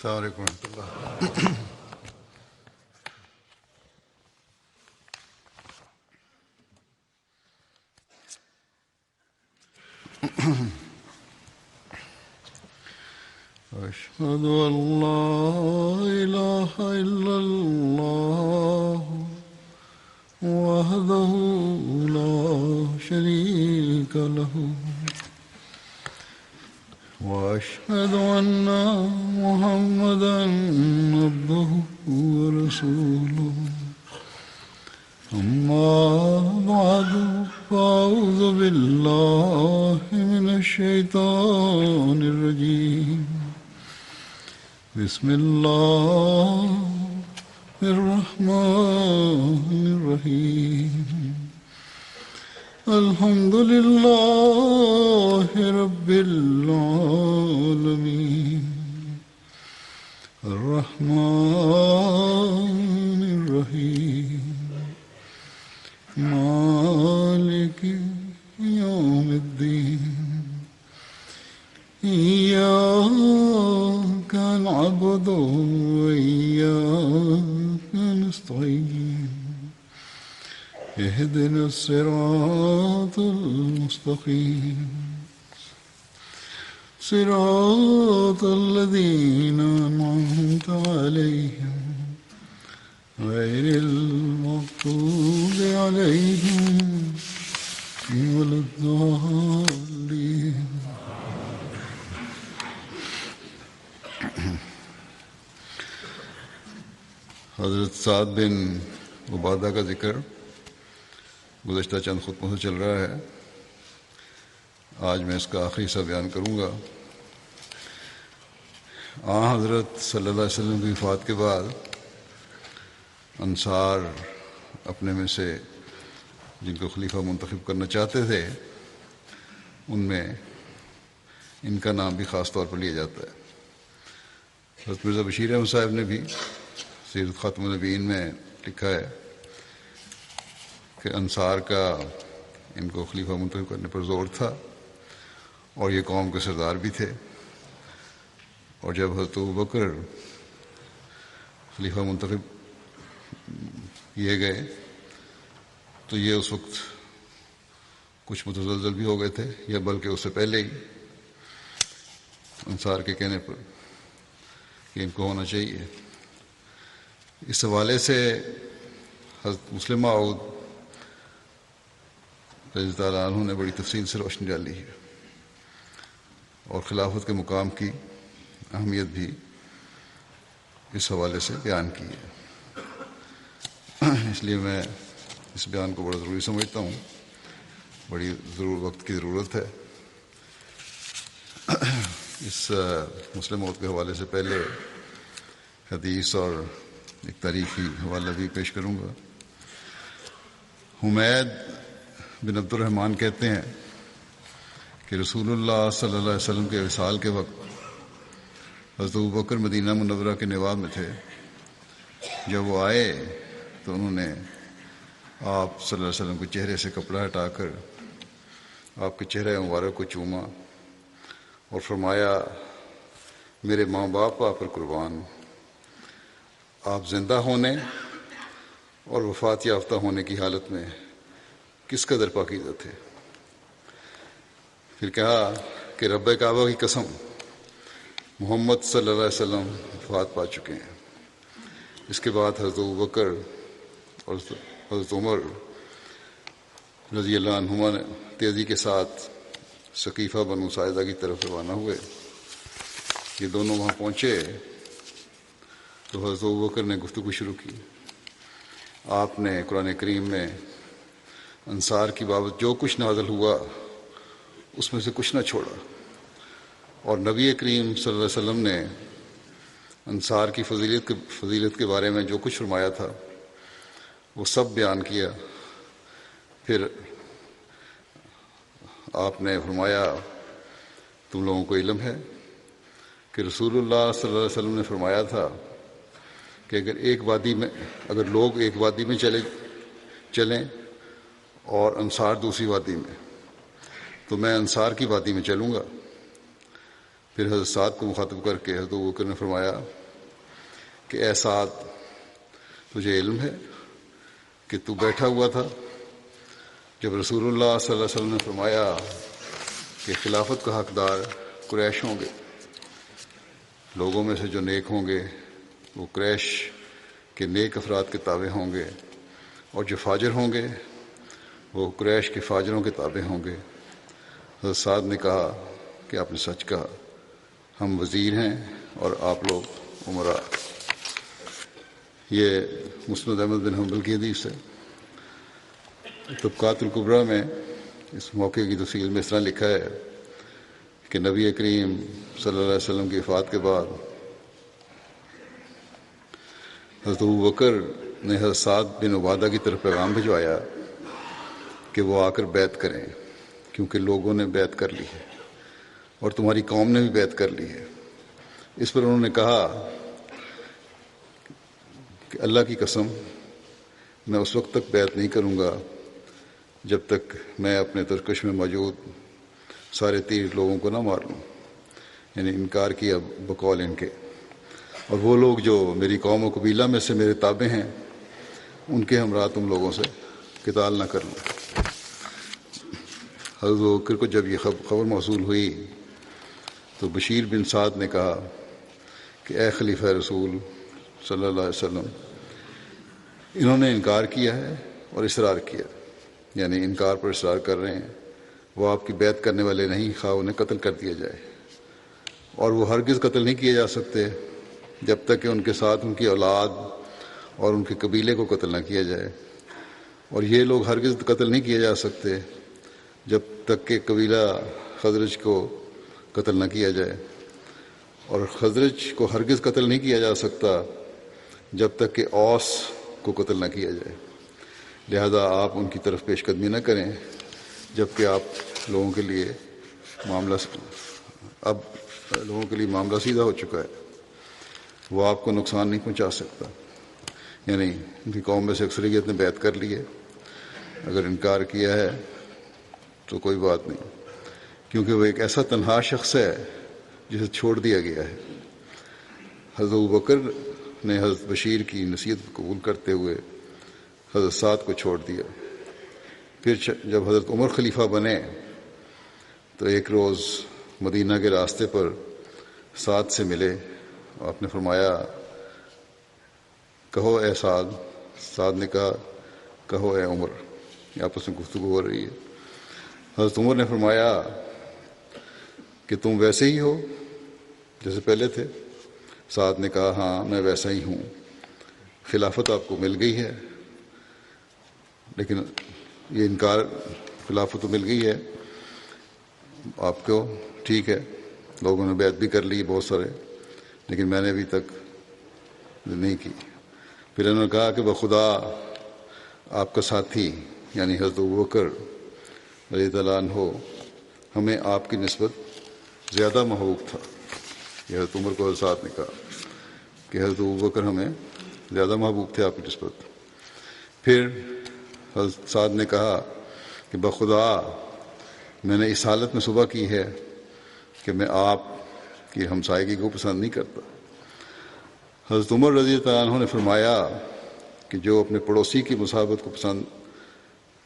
السلام علیکم ورحمۃ اللہ۔ أشهد أن لا إله إلا الله وحده لا شريك له وأشهد أن محمدا عبده ورسوله أما بعد فأعوذ بالله من الشيطان الرجيم بسم الله الرحمن الرحيم الحمد لله رب العالمين الرحمن الرحيم مالك يوم الدين إياك نعبد وإياك نستعين اهدنا الصراط المستقيم صراط الذين أنعمت عليهم غير المغضوب عليهم ولا الضالين۔ حضرت سعد بن عبادہ کا ذکر گزشتہ چند خطبوں سے چل رہا ہے۔ آج میں اس کا آخری حصہ بیان کروں گا۔ حضرت صلی اللہ علیہ وسلم کی وفات کے بعد انصار اپنے میں سے جن کو خلیفہ منتخب کرنا چاہتے تھے ان میں ان کا نام بھی خاص طور پر لیا جاتا ہے۔ حضرت مرزا بشیر احمد صاحب نے بھی سیرت خاتم النبیین میں لکھا ہے کہ انصار کا ان کو خلیفہ منتخب کرنے پر زور تھا اور یہ قوم کے سردار بھی تھے، اور جب حضرت ابوبکر خلیفہ منتخب کیے گئے تو یہ اس وقت کچھ متزلزل بھی ہو گئے تھے، یا بلکہ اس سے پہلے ہی انصار کے کہنے پر کہ ان کو ہونا چاہیے۔ اس حوالے سے حضرت مسلم معود رضی اللہ عنہ نے بڑی تفصیل سے روشنی ڈالی ہے اور خلافت کے مقام کی اہمیت بھی اس حوالے سے بیان کی ہے۔ اس لیے میں اس بیان کو بڑا ضروری سمجھتا ہوں، بڑی وقت کی ضرورت ہے۔ اس مسلم موت کے حوالے سے پہلے حدیث اور ایک تاریخی حوالہ بھی پیش کروں گا۔ حمید بن عبد الرحمن کہتے ہیں کہ رسول اللہ صلی اللہ علیہ وسلم کے وصال کے وقت حضرت ابوبکر مدینہ منورہ کے نواب میں تھے۔ جب وہ آئے تو انہوں نے آپ صلی اللہ علیہ وسلم کے چہرے سے کپڑا ہٹا کر آپ کے چہرے مبارک کو چوما اور فرمایا، میرے ماں باپ آپ پر قربان، آپ زندہ ہونے اور وفات یافتہ ہونے کی حالت میں کس قدر پاکیزہ تھے۔ پھر کہا کہ رب کعبہ کی قسم، محمد صلی اللہ علیہ وسلم وفات پا چکے ہیں۔ اس کے بعد حضرت ابوبکر اور حضرت عمر رضی اللہ عنہما نے تیزی کے ساتھ ثقیفہ بنو ساعدہ کی طرف روانہ ہوئے۔ یہ دونوں وہاں پہنچے تو حضرت ابوبکر نے گفتگو شروع کی۔ آپ نے قرآن کریم میں انصار کی بابت جو کچھ نازل ہوا اس میں سے کچھ نہ چھوڑا، اور نبی کریم صلی اللہ علیہ وسلم نے انصار کی فضیلت کے بارے میں جو کچھ فرمایا تھا وہ سب بیان کیا۔ پھر آپ نے فرمایا، تم لوگوں کو علم ہے کہ رسول اللہ صلی اللہ علیہ وسلم نے فرمایا تھا کہ اگر لوگ ایک وادی میں چلیں اور انصار دوسری وادی میں، تو میں انصار کی وادی میں چلوں گا۔ پھر حضرت سعد کو مخاطب کر کے حضرت ابوبکر نے فرمایا کہ اے سعد، تجھے علم ہے کہ تو بیٹھا ہوا تھا جب رسول اللہ صلی اللہ علیہ وسلم نے فرمایا کہ خلافت کا حقدار قریش ہوں گے، لوگوں میں سے جو نیک ہوں گے وہ قریش کے نیک افراد کے تابع ہوں گے، اور جو فاجر ہوں گے وہ قریش کے فاجروں کے تابع ہوں گے۔ حضرت سعد نے کہا کہ آپ نے سچ کہا، ہم وزیر ہیں اور آپ لوگ امراء۔ یہ مسند احمد بن حنبل کی حدیث ہے۔ طبقات الکبریٰ میں اس موقع کی تفصیل میں اس طرح لکھا ہے کہ نبی کریم صلی اللہ علیہ وسلم کی وفات کے بعد حضرت ابوبکر نے حضرت سعد بن عبادہ کی طرف پیغام بھجوایا کہ وہ آ کر بیعت کریں، کیونکہ لوگوں نے بیعت کر لی ہے اور تمہاری قوم نے بھی بیعت کر لی ہے۔ اس پر انہوں نے کہا کہ اللہ کی قسم، میں اس وقت تک بیعت نہیں کروں گا جب تک میں اپنے ترکش میں موجود سارے 30 لوگوں کو نہ مار لوں، یعنی انکار کیا بقول ان کے، اور وہ لوگ جو میری قوم و قبیلہ میں سے میرے تابع ہیں ان کے ہمراہ تم لوگوں سے قتال نہ کر لوں۔ حضرت ابوبکر کو جب یہ خبر موصول ہوئی تو بشیر بن سعد نے کہا کہ اے خلیفہ رسول صلی اللہ علیہ وسلم، انہوں نے انکار کیا ہے اور اصرار کیا، یعنی انکار پر اصرار کر رہے ہیں، وہ آپ کی بیعت کرنے والے نہیں، خواہ انہیں قتل کر دیا جائے، اور وہ ہرگز قتل نہیں کیے جا سکتے جب تک کہ ان کے ساتھ ان کی اولاد اور ان کے قبیلے کو قتل نہ کیا جائے، اور یہ لوگ ہرگز قتل نہیں کیے جا سکتے جب تک کہ قبیلہ خزرج کو قتل نہ کیا جائے، اور خزرج کو ہرگز قتل نہیں کیا جا سکتا جب تک کہ اوس کو قتل نہ کیا جائے، لہذا آپ ان کی طرف پیش قدمی نہ کریں جبکہ آپ لوگوں کے لیے معاملہ سیدھا ہو چکا ہے، وہ آپ کو نقصان نہیں پہنچا سکتا۔ یعنی ان کی قوم میں سے اکثریت نے بیعت کر لی ہے، اگر انکار کیا ہے تو کوئی بات نہیں، کیونکہ وہ ایک ایسا تنہا شخص ہے جسے چھوڑ دیا گیا ہے۔ حضرت ابوبکر نے حضرت بشیر کی نصیحت کو قبول کرتے ہوئے حضرت سعد کو چھوڑ دیا۔ پھر جب حضرت عمر خلیفہ بنے تو ایک روز مدینہ کے راستے پر سعد سے ملے، آپ نے فرمایا کہو اے سعد۔ سعد نے کہا کہو اے عمر۔ یہ آپس میں گفتگو ہو رہی ہے۔ حضرت عمر نے فرمایا کہ تم ویسے ہی ہو جیسے پہلے تھے؟ سعد نے کہا ہاں میں ویسا ہی ہوں، خلافت آپ کو مل گئی ہے، لیکن یہ انکار، خلافت تو مل گئی ہے آپ کو، ٹھیک ہے، لوگوں نے بیعت بھی کر لی بہت سارے، لیکن میں نے ابھی تک نہیں کی۔ پھر انہوں نے کہا کہ بخدا آپ کا ساتھی یعنی حضرت ابوبکر رضی اللہ عنہ ہمیں آپ کی نسبت زیادہ محبوب تھا۔ یہ حضرت عمر کو حضرت سعد نے کہا کہ حضرت ابوبکر ہمیں زیادہ محبوب تھے آپ کی نسبت۔ پھر حضرت سعد نے کہا کہ بخدا میں نے اس حالت میں صبح کی ہے کہ میں آپ کی ہمسائیگی کو پسند نہیں کرتا۔ حضرت عمر رضی اللہ عنہ نے فرمایا کہ جو اپنے پڑوسی کی مصاحبت کو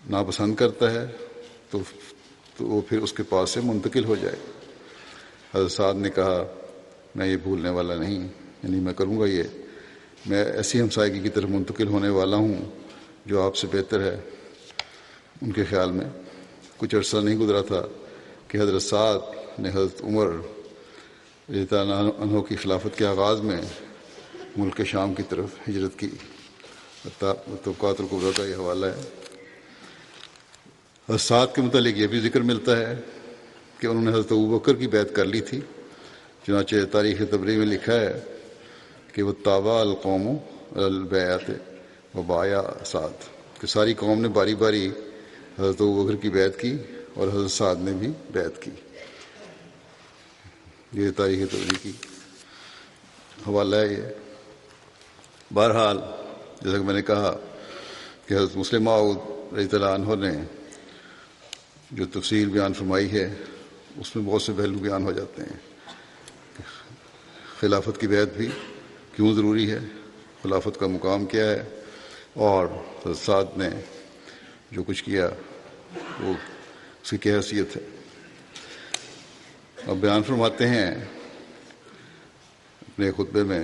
ناپسند کرتا ہے تو وہ پھر اس کے پاس سے منتقل ہو جائے۔ حضرت سعد نے کہا میں یہ بھولنے والا نہیں، یعنی میں کروں گا یہ، میں ایسی ہمسائیگی کی طرف منتقل ہونے والا ہوں جو آپ سے بہتر ہے۔ ان کے خیال میں کچھ عرصہ نہیں گزرا تھا کہ حضرت سعد نے حضرت عمر رضی اللہ عنہ کی خلافت کے آغاز میں ملک شام کی طرف ہجرت کی۔ طبقات الکبریٰ کا یہ حوالہ ہے۔ حضرت سعد کے متعلق یہ بھی ذکر ملتا ہے کہ انہوں نے حضرت ابوبکر کی بیعت کر لی تھی، چنانچہ تاریخ طبری میں لکھا ہے کہ وہ تابع القوم البیعت و بایا سعد، کہ ساری قوم نے باری باری حضرت ابوبکر کی بیعت کی اور حضرت سعد نے بھی بیعت کی۔ یہ تاریخ طبری کی حوالہ ہے یہ۔ بہرحال جیسا کہ میں نے کہا کہ حضرت مسلم موعود رضی اللہ عنہ نے جو تفصیل بیان فرمائی ہے اس میں بہت سے پہلو بیان ہو جاتے ہیں، خلافت کی بیعت بھی کیوں ضروری ہے، خلافت کا مقام کیا ہے، اور حضرت سعد نے جو کچھ کیا وہ اس کی کیا حیثیت ہے۔ اب بیان فرماتے ہیں اپنے خطبے میں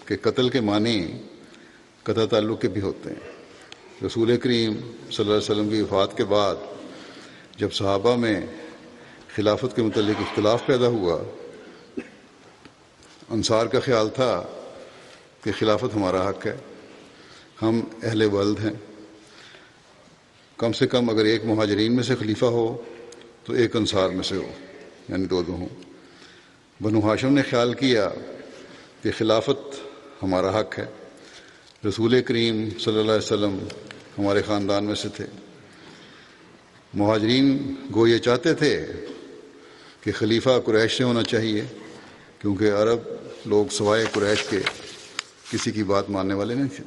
کہ قتل کے معنی قطع تعلق کے بھی ہوتے ہیں۔ رسول کریم صلی اللہ علیہ وسلم کی وفات کے بعد جب صحابہ میں خلافت کے متعلق اختلاف پیدا ہوا، انصار کا خیال تھا کہ خلافت ہمارا حق ہے، ہم اہل ولد ہیں، کم سے کم اگر ایک مہاجرین میں سے خلیفہ ہو تو ایک انصار میں سے ہو، یعنی دو ہوں۔ بنو ہاشم نے خیال کیا کہ خلافت ہمارا حق ہے، رسول کریم صلی اللہ علیہ وسلم ہمارے خاندان میں سے تھے۔ مہاجرین گو یہ چاہتے تھے کہ خلیفہ قریش سے ہونا چاہیے، کیونکہ عرب لوگ سوائے قریش کے کسی کی بات ماننے والے نہیں تھے،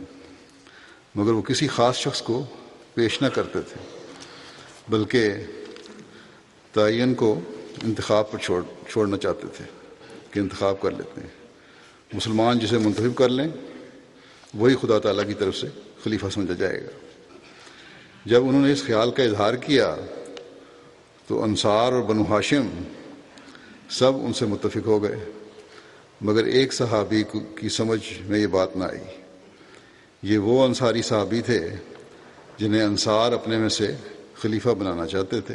مگر وہ کسی خاص شخص کو پیش نہ کرتے تھے، بلکہ تعین کو انتخاب پر چھوڑنا چاہتے تھے کہ انتخاب کر لیتے ہیں، مسلمان جسے منتخب کر لیں وہی خدا تعالیٰ کی طرف سے خلیفہ سمجھا جائے گا۔ جب انہوں نے اس خیال کا اظہار کیا تو انصار اور بنو ہاشم سب ان سے متفق ہو گئے، مگر ایک صحابی کی سمجھ میں یہ بات نہ آئی۔ یہ وہ انصاری صحابی تھے جنہیں انصار اپنے میں سے خلیفہ بنانا چاہتے تھے،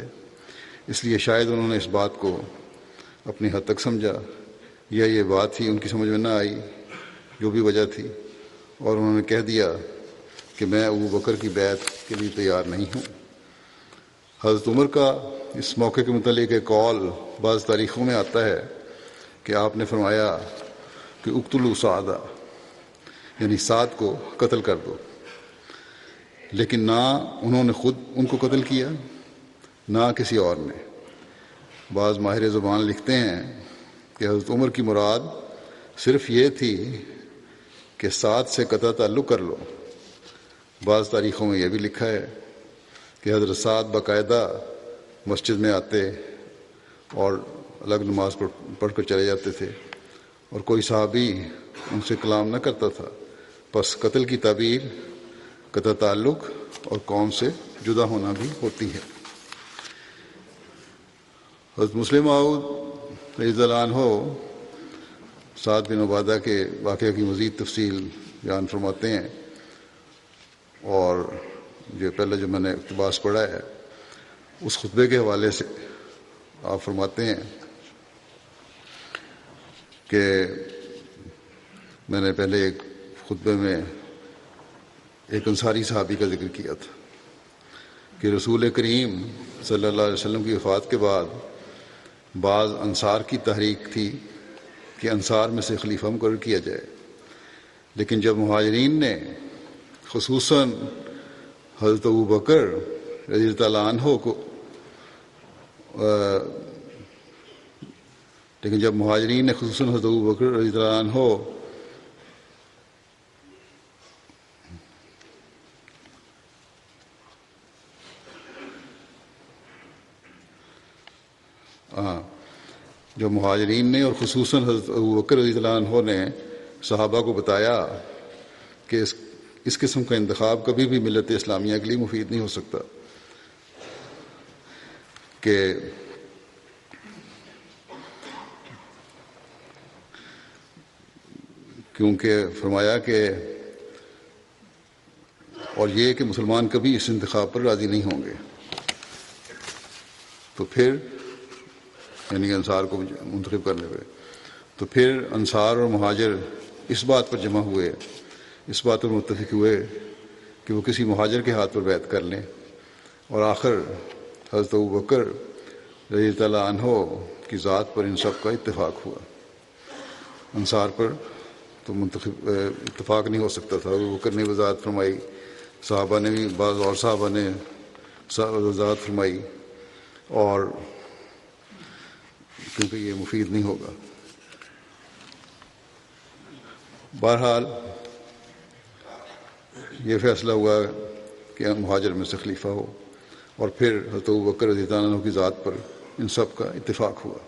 اس لیے شاید انہوں نے اس بات کو اپنی حد تک سمجھا، یا یہ بات ہی ان کی سمجھ میں نہ آئی، جو بھی وجہ تھی، اور انہوں نے کہہ دیا کہ میں ابو بکر کی بیعت کے لیے تیار نہیں ہوں۔ حضرت عمر کا اس موقع کے متعلق ایک قول بعض تاریخوں میں آتا ہے کہ آپ نے فرمایا کہ اقتلوا سعدا، یعنی سعد کو قتل کر دو، لیکن نہ انہوں نے خود ان کو قتل کیا نہ کسی اور نے۔ بعض ماہر زبان لکھتے ہیں کہ حضرت عمر کی مراد صرف یہ تھی کہ سعد سے قطع تعلق کر لو۔ بعض تاریخوں میں یہ بھی لکھا ہے کہ حضرت سعد باقاعدہ مسجد میں آتے اور الگ نماز پڑھ کر چلے جاتے تھے، اور کوئی صحابی ان سے کلام نہ کرتا تھا۔ پس قتل کی تعبیر قطع تعلق اور قوم سے جدا ہونا بھی ہوتی ہے۔ حضرت مسلم موعود رضی اللہ عنہ سعد بن عبادہ کے واقعہ کی مزید تفصیل بیان فرماتے ہیں، اور جو پہلے جو میں نے اقتباس پڑھا ہے اس خطبے کے حوالے سے آپ فرماتے ہیں کہ میں نے پہلے ایک خطبے میں ایک انصاری صحابی کا ذکر کیا تھا کہ رسول کریم صلی اللہ علیہ وسلم کی وفات کے بعد بعض انصار کی تحریک تھی کہ انصار میں سے خلیفہ مقرر کیا جائے، لیکن جب مہاجرین نے خصوصاً حضرت ابو بکر رضی اللہ عنہ کو لیکن جب مہاجرین نے خصوصاً حضرت ابو بکر رضی اللہ عنہ جو مہاجرین نے اور خصوصاً حضرت ابو بکر رضی اللہ عنہ نے صحابہ کو بتایا کہ اس قسم کا انتخاب کبھی بھی ملت اسلامیہ کے لیے مفید نہیں ہو سکتا، کہ کیونکہ فرمایا کہ اور یہ کہ مسلمان کبھی اس انتخاب پر راضی نہیں ہوں گے، تو پھر یعنی انصار کو منتخب کرنے پہ، تو پھر انصار اور مہاجر اس بات پر جمع ہوئے، اس بات پر متفق ہوئے کہ وہ کسی مہاجر کے ہاتھ پر بیعت کر لیں، اور آخر حضرت ابو بکر رضی اللہ عنہ کی ذات پر ان سب کا اتفاق ہوا۔ انصار پر تو اتفاق نہیں ہو سکتا تھا، ابو بکر نے وضاحت فرمائی، صحابہ نے بھی، بعض اور صحابہ نے وضاحت فرمائی، اور کیونکہ یہ مفید نہیں ہوگا۔ بہرحال یہ فیصلہ ہوا کہ مہاجر میں سے خلیفہ ہو، اور پھر حضرت ابو بکر رضی اللہ عنہ کی ذات پر ان سب کا اتفاق ہوا۔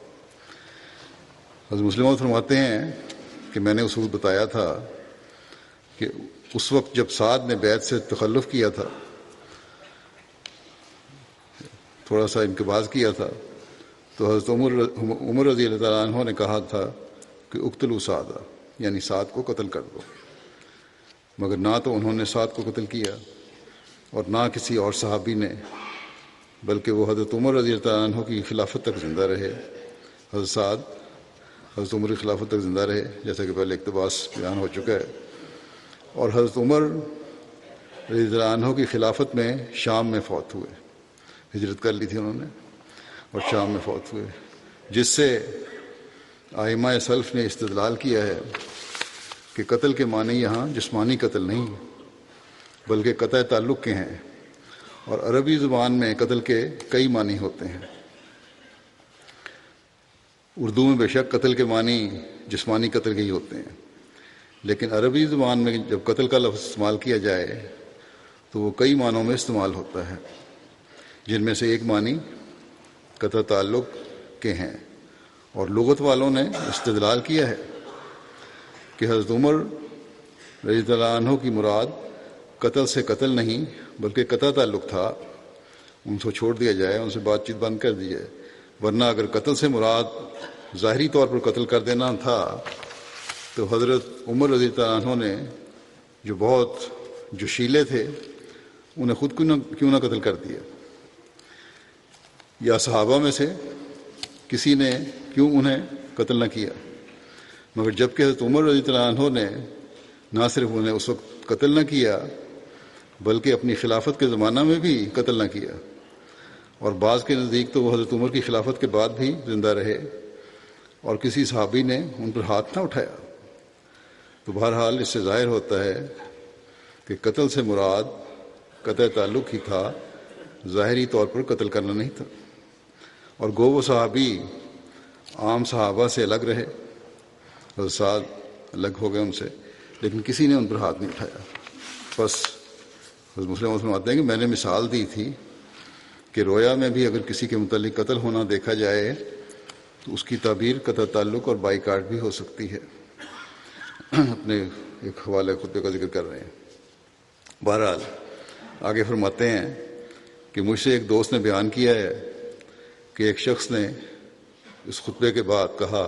حضرت مسلم فرماتے ہیں کہ میں نے اصول بتایا تھا کہ اس وقت جب سعد نے بیعت سے تخلف کیا تھا، تھوڑا سا انقباض کیا تھا، تو حضرت عمر رضی اللہ تعالیٰ عنہ نے کہا تھا کہ اقتلوا سعد، یعنی سعد کو قتل کر دو، مگر نہ تو انہوں نے سعد کو قتل کیا اور نہ کسی اور صحابی نے، بلکہ وہ حضرت عمر رضی اللہ تعالیٰ عنہ کی خلافت تک زندہ رہے۔ حضرت سعد حضرت عمر کی خلافت تک زندہ رہے، جیسا کہ پہلے اقتباس بیان ہو چکا ہے، اور حضرت عمر رضی اللہ عنہ کی خلافت میں شام میں فوت ہوئے، ہجرت کر لی تھی انہوں نے اور شام میں فوت ہوئے، جس سے ائمہ سلف نے استدلال کیا ہے کہ قتل کے معنی یہاں جسمانی قتل نہیں بلکہ قطع تعلق کے ہیں، اور عربی زبان میں قتل کے کئی معنی ہوتے ہیں۔ اردو میں بے شک قتل کے معنی جسمانی قتل کے ہی ہوتے ہیں، لیکن عربی زبان میں جب قتل کا لفظ استعمال کیا جائے تو وہ کئی معنوں میں استعمال ہوتا ہے، جن میں سے ایک معنی قطع تعلق کے ہیں، اور لغت والوں نے استدلال کیا ہے کہ حضرت عمر رضی اللہ عنہ کی مراد قتل سے قتل نہیں بلکہ قطع تعلق تھا، ان کو چھوڑ دیا جائے، ان سے بات چیت بند کر دی جائے، ورنہ اگر قتل سے مراد ظاہری طور پر قتل کر دینا تھا تو حضرت عمر رضی اللہ عنہ نے جو بہت جوشیلے تھے انہیں خود کیوں نہ قتل کر دیا، یا صحابہ میں سے کسی نے کیوں انہیں قتل نہ کیا، مگر جب کہ حضرت عمر رضی اللہ عنہ نے نہ صرف انہیں اس وقت قتل نہ کیا بلکہ اپنی خلافت کے زمانہ میں بھی قتل نہ کیا، اور بعض کے نزدیک تو وہ حضرت عمر کی خلافت کے بعد بھی زندہ رہے اور کسی صحابی نے ان پر ہاتھ نہ اٹھایا، تو بہرحال اس سے ظاہر ہوتا ہے کہ قتل سے مراد قطع تعلق ہی تھا، ظاہری طور پر قتل کرنا نہیں تھا، اور گو وہ صحابی عام صحابہ سے الگ رہے، حضرت سعد الگ ہو گئے ان سے، لیکن کسی نے ان پر ہاتھ نہیں اٹھایا۔ بس حضرت مسلم فرماتے ہیں کہ میں نے مثال دی تھی کہ رویا میں بھی اگر کسی کے متعلق قتل ہونا دیکھا جائے تو اس کی تعبیر قطع تعلق اور بائیکاٹ بھی ہو سکتی ہے۔ اپنے ایک حوالے خطبے کا ذکر کر رہے ہیں۔ بہرحال آگے فرماتے ہیں کہ مجھ سے ایک دوست نے بیان کیا ہے کہ ایک شخص نے اس خطبے کے بعد کہا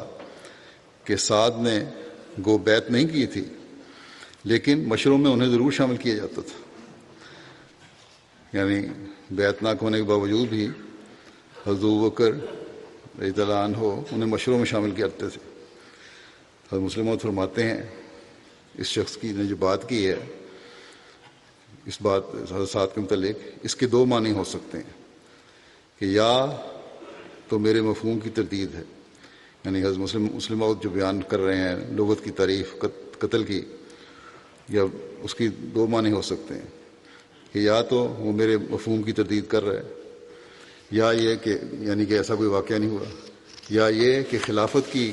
کہ سعد نے گو بیعت نہیں کی تھی لیکن مشوروں میں انہیں ضرور شامل کیا جاتا تھا، یعنی بیعت نہ ہونے کے باوجود بھی حضرت ابوبکر رضی اللہ عنہ انہیں مشوروں میں شامل کرتے تھے۔ حضرت مسلم فرماتے ہیں اس شخص کی نے جو بات کی ہے، اس بات حضرت سعد کے متعلق، اس کے دو معنی ہو سکتے ہیں کہ یا تو میرے مفہوم کی تردید ہے، یعنی حضرت مسلم جو بیان کر رہے ہیں لغت کی تعریف قتل کی، یا اس کی دو معنی ہو سکتے ہیں کہ یا تو وہ میرے مفہوم کی تردید کر رہا ہے، یا یہ کہ یعنی کہ ایسا کوئی واقعہ نہیں ہوا، یا یہ کہ خلافت کی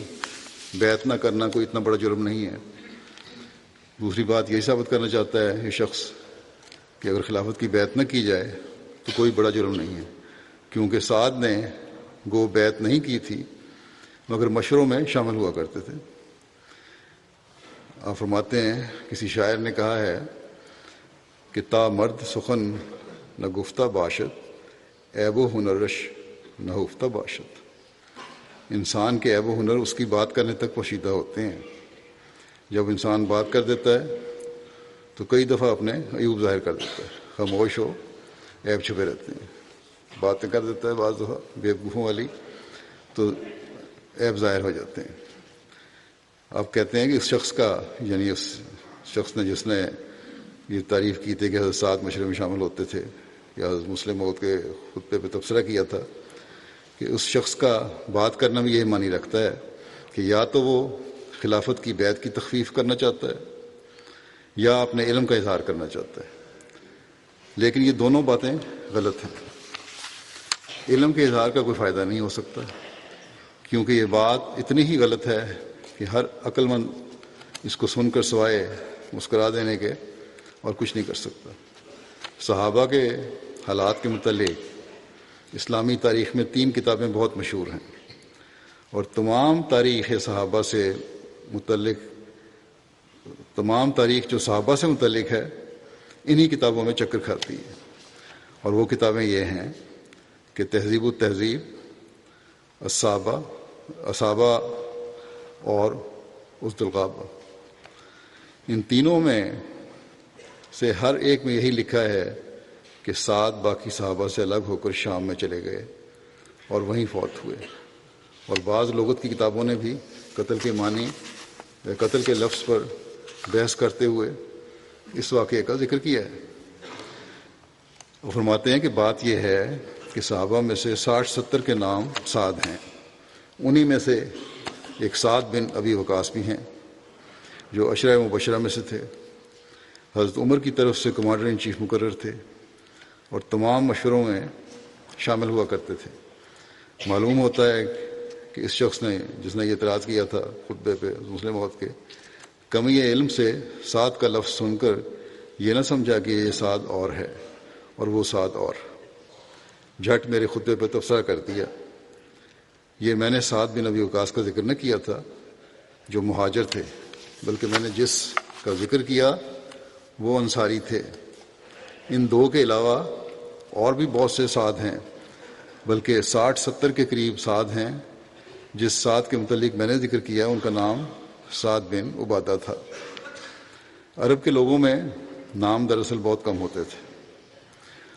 بیعت نہ کرنا کوئی اتنا بڑا جرم نہیں ہے۔ دوسری بات یہی ثابت کرنا چاہتا ہے یہ شخص کہ اگر خلافت کی بیعت نہ کی جائے تو کوئی بڑا جرم نہیں ہے، کیونکہ سعد نے گو بیعت نہیں کی تھی مگر مشوروں میں شامل ہوا کرتے تھے۔ آپ فرماتے ہیں کسی شاعر نے کہا ہے کہ تا مرد سخن نہ گفتہ باشد، عیب و ہنرش نہ ہفتہ باشد۔ انسان کے عیب و ہنر اس کی بات کرنے تک پوشیدہ ہوتے ہیں، جب انسان بات کر دیتا ہے تو کئی دفعہ اپنے عیوب ظاہر کر دیتا ہے، خاموش ہو عیب چھپے رہتے ہیں، باتیں کر دیتا ہے بعض دفعہ بیوقوفوں والی تو عیب ظاہر ہو جاتے ہیں۔ آپ کہتے ہیں کہ اس شخص کا، یعنی اس شخص نے جس نے یہ تعریف کی تھی کہ حضرت سعد مشورے میں شامل ہوتے تھے، یا حضرت مسلم موت کے خطبے پہ تبصرہ کیا تھا، کہ اس شخص کا بات کرنا بھی یہی معنی رکھتا ہے کہ یا تو وہ خلافت کی بیعت کی تخفیف کرنا چاہتا ہے یا اپنے علم کا اظہار کرنا چاہتا ہے، لیکن یہ دونوں باتیں غلط ہیں۔ علم کے اظہار کا کوئی فائدہ نہیں ہو سکتا کیونکہ یہ بات اتنی ہی غلط ہے کہ ہر عقل مند اس کو سن کر سوائے مسکرا دینے کے اور کچھ نہیں کر سکتا۔ صحابہ کے حالات کے متعلق اسلامی تاریخ میں 3 کتابیں بہت مشہور ہیں، اور تمام تاریخ صحابہ سے متعلق تمام تاریخ جو صحابہ سے متعلق ہے انہی کتابوں میں چکر کھاتی ہے، اور وہ کتابیں یہ ہیں کہ تہذیب التہذیب، اصابہ اور اسد الغابہ. ان تینوں میں سے ہر ایک میں یہی لکھا ہے کہ سعد باقی صحابہ سے الگ ہو کر شام میں چلے گئے اور وہیں فوت ہوئے. اور بعض لغت کی کتابوں نے بھی قتل کے معنی، قتل کے لفظ پر بحث کرتے ہوئے اس واقعے کا ذکر کیا ہے. وہ فرماتے ہیں کہ بات یہ ہے کہ صحابہ میں سے 60-70 کے نام سعد ہیں. انہی میں سے ایک سعد بن ابی وقاص بھی ہیں جو عشرہ مبشرہ میں سے تھے. حضرت عمر کی طرف سے کمانڈر ان چیف مقرر تھے اور تمام مشوروں میں شامل ہوا کرتے تھے. معلوم ہوتا ہے کہ اس شخص نے، جس نے یہ اعتراض کیا تھا خطبے پہ مسلم موت کے، کمی علم سے سعد کا لفظ سن کر یہ نہ سمجھا کہ یہ سعد اور ہے اور وہ سعد اور، جھٹ میرے خطبے پہ تبصرہ کر دیا. یہ میں نے سعد بن ابی وقاص کا ذکر نہ کیا تھا جو مہاجر تھے، بلکہ میں نے جس کا ذکر کیا وہ انصاری تھے. ان دو کے علاوہ اور بھی بہت سے سعد ہیں، بلکہ 60-70 کے قریب سعد ہیں. جس سعد کے متعلق میں نے ذکر کیا ان کا نام سعد بن عبادہ تھا. عرب کے لوگوں میں نام دراصل بہت کم ہوتے تھے،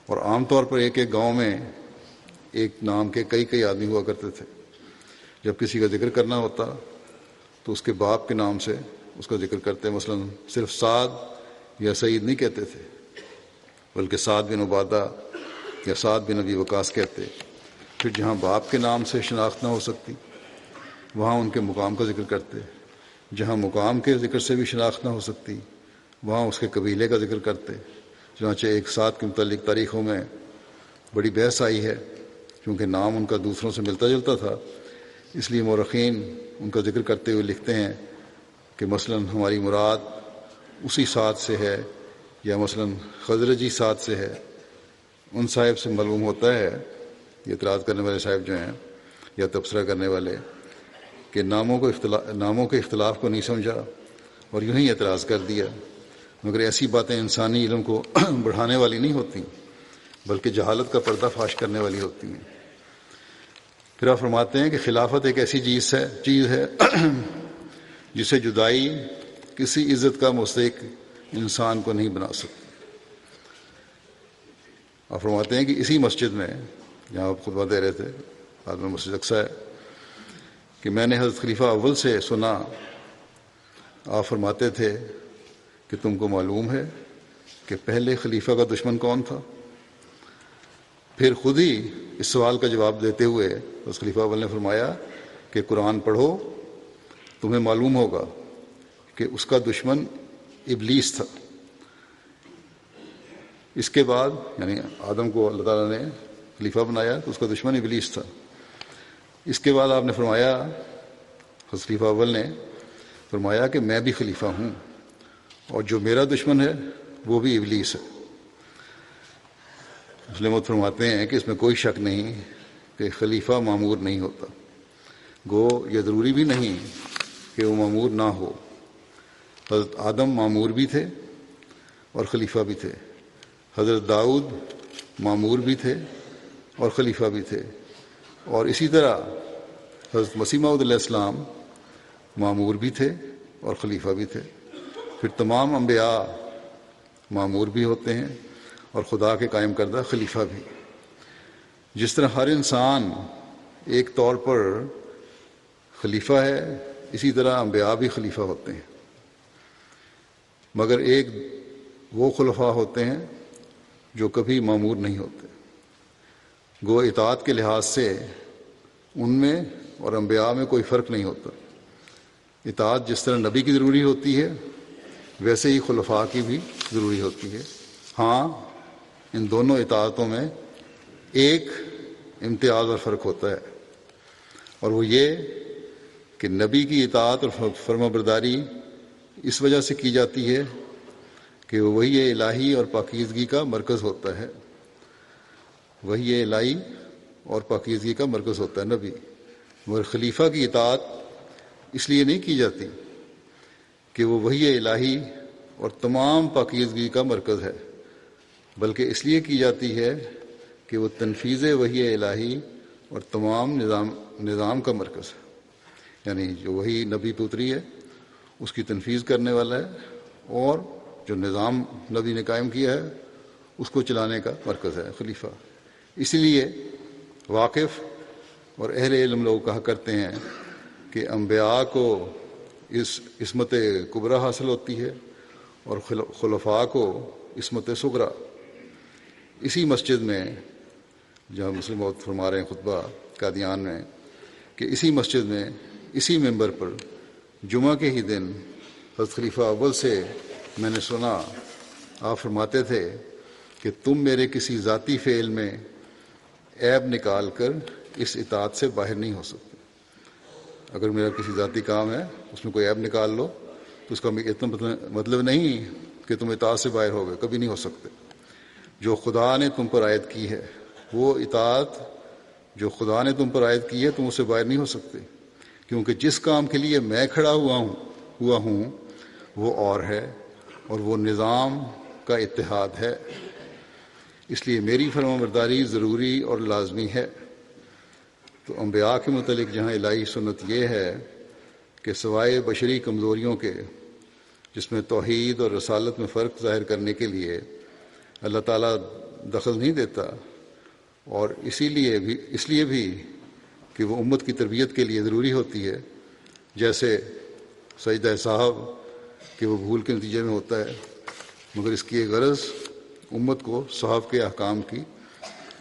اور عام طور پر ایک ایک گاؤں میں ایک نام کے کئی آدمی ہوا کرتے تھے. جب کسی کا ذکر کرنا ہوتا تو اس کے باپ کے نام سے اس کا ذکر کرتے. مثلا صرف سعد یا سعید نہیں کہتے تھے، بلکہ سعد بن عبادہ یا سعد بن ابی وقاص کہتے. پھر جہاں باپ کے نام سے شناخت نہ ہو سکتی وہاں ان کے مقام کا ذکر کرتے. جہاں مقام کے ذکر سے بھی شناخت نہ ہو سکتی وہاں اس کے قبیلے کا ذکر کرتے. چنانچہ ایک سعد کے متعلق تاریخوں میں بڑی بحث آئی ہے، کیونکہ نام ان کا دوسروں سے ملتا جلتا تھا. اس لیے مورخین ان کا ذکر کرتے ہوئے لکھتے ہیں کہ مثلا ہماری مراد اسی سعد سے ہے، یا مثلا خزرجی سعد سے ہے. ان صاحب سے معلوم ہوتا ہے، یہ اعتراض کرنے والے صاحب جو ہیں یا تبصرہ کرنے والے، کہ ناموں کے اختلاف کو نہیں سمجھا اور یوں ہی اعتراض کر دیا. مگر ایسی باتیں انسانی علم کو بڑھانے والی نہیں ہوتی، بلکہ جہالت کا پردہ فاش کرنے والی ہوتی ہیں. پھر آپ فرماتے ہیں کہ خلافت ایک ایسی چیز ہے جسے جدائی کسی عزت کا مستحق انسان کو نہیں بنا سکتی. آپ فرماتے ہیں کہ اسی مسجد میں جہاں آپ خطبہ دے رہے تھے، بعد میں مسجد اقصیٰ ہے، کہ میں نے حضرت خلیفہ اول سے سنا، آپ فرماتے تھے کہ تم کو معلوم ہے کہ پہلے خلیفہ کا دشمن کون تھا؟ پھر خود ہی اس سوال کا جواب دیتے ہوئے حضرت خلیفہ اول نے فرمایا کہ قرآن پڑھو، تمہیں معلوم ہوگا کہ اس کا دشمن ابلیس تھا. اس کے بعد یعنی آدم کو اللہ تعالیٰ نے خلیفہ بنایا تو اس کا دشمن ابلیس تھا. اس کے بعد آپ نے فرمایا، حضرت خلیفہ اول نے فرمایا کہ میں بھی خلیفہ ہوں اور جو میرا دشمن ہے وہ بھی ابلیس ہے. مسلم فرماتے ہیں کہ اس میں کوئی شک نہیں کہ خلیفہ معمور نہیں ہوتا. گو یہ ضروری بھی نہیں کہ وہ معمور نہ ہو. حضرت آدم معمور بھی تھے اور خلیفہ بھی تھے. حضرت داؤد معمور بھی تھے اور خلیفہ بھی تھے. اور اسی طرح حضرت مسیح موعود علیہ السلام معمور بھی تھے اور خلیفہ بھی تھے. پھر تمام انبیاء معمور بھی ہوتے ہیں اور خدا کے قائم کردہ خلیفہ بھی. جس طرح ہر انسان ایک طور پر خلیفہ ہے، اسی طرح انبیاء بھی خلیفہ ہوتے ہیں. مگر ایک وہ خلفاء ہوتے ہیں جو کبھی معمور نہیں ہوتے. گو اطاعت کے لحاظ سے ان میں اور انبیاء میں کوئی فرق نہیں ہوتا. اطاعت جس طرح نبی کی ضروری ہوتی ہے ویسے ہی خلفاء کی بھی ضروری ہوتی ہے. ہاں، ان دونوں اطاعتوں میں ایک امتیاز اور فرق ہوتا ہے، اور وہ یہ کہ نبی کی اطاعت اور فرما برداری اس وجہ سے کی جاتی ہے کہ وہی الہی اور پاکیزگی کا مرکز ہوتا ہے. وہی الہی اور پاکیزگی کا مرکز ہوتا ہے نبی. مگر خلیفہ کی اطاعت اس لیے نہیں کی جاتی کہ وہ وحی الہی اور تمام پاکیزگی کا مرکز ہے، بلکہ اس لیے کی جاتی ہے کہ وہ تنفیذ وحی الہی اور تمام نظام کا مرکز ہے، یعنی جو وہی نبی پہ اتری ہے اس کی تنفیذ کرنے والا ہے، اور جو نظام نبی نے قائم کیا ہے اس کو چلانے کا مرکز ہے خلیفہ۔ اسی لیے واقف اور اہل علم لوگ کہا کرتے ہیں کہ انبیاء کو اس عصمت کبریٰ حاصل ہوتی ہے اور خلفاء کو عصمت صغریٰ۔ اسی مسجد میں جہاں مسلم موت فرما رہے ہیں خطبہ قادیان میں، کہ اسی مسجد میں اسی ممبر پر جمعہ کے ہی دن حضرت خلیفہ اول سے میں نے سنا آپ فرماتے تھے کہ تم میرے کسی ذاتی فعل میں عیب نکال کر اس اطاعت سے باہر نہیں ہو سکتے۔ اگر میرا کسی ذاتی کام ہے اس میں کوئی عیب نکال لو تو اس کا اتنا مطلب نہیں کہ تم اطاعت سے باہر ہو گئے، کبھی نہیں ہو سکتے۔ جو خدا نے تم پر عائد کی ہے وہ اطاعت جو خدا نے تم پر عائد کی ہے تم اس سے باہر نہیں ہو سکتے، کیونکہ جس کام کے لیے میں کھڑا ہوا ہوں وہ اور ہے، اور وہ نظام کا اتحاد ہے، اس لیے میری فرمانبرداری ضروری اور لازمی ہے۔ تو انبیاء کے متعلق جہاں الہی سنت یہ ہے کہ سوائے بشری کمزوریوں کے جس میں توحید اور رسالت میں فرق ظاہر کرنے کے لیے اللہ تعالیٰ دخل نہیں دیتا، اور اس لیے بھی کہ وہ امت کی تربیت کے لیے ضروری ہوتی ہے، جیسے سجدہ صاحب کہ وہ بھول کے نتیجے میں ہوتا ہے، مگر اس کی ایک غرض امت کو صحابہ کے احکام کی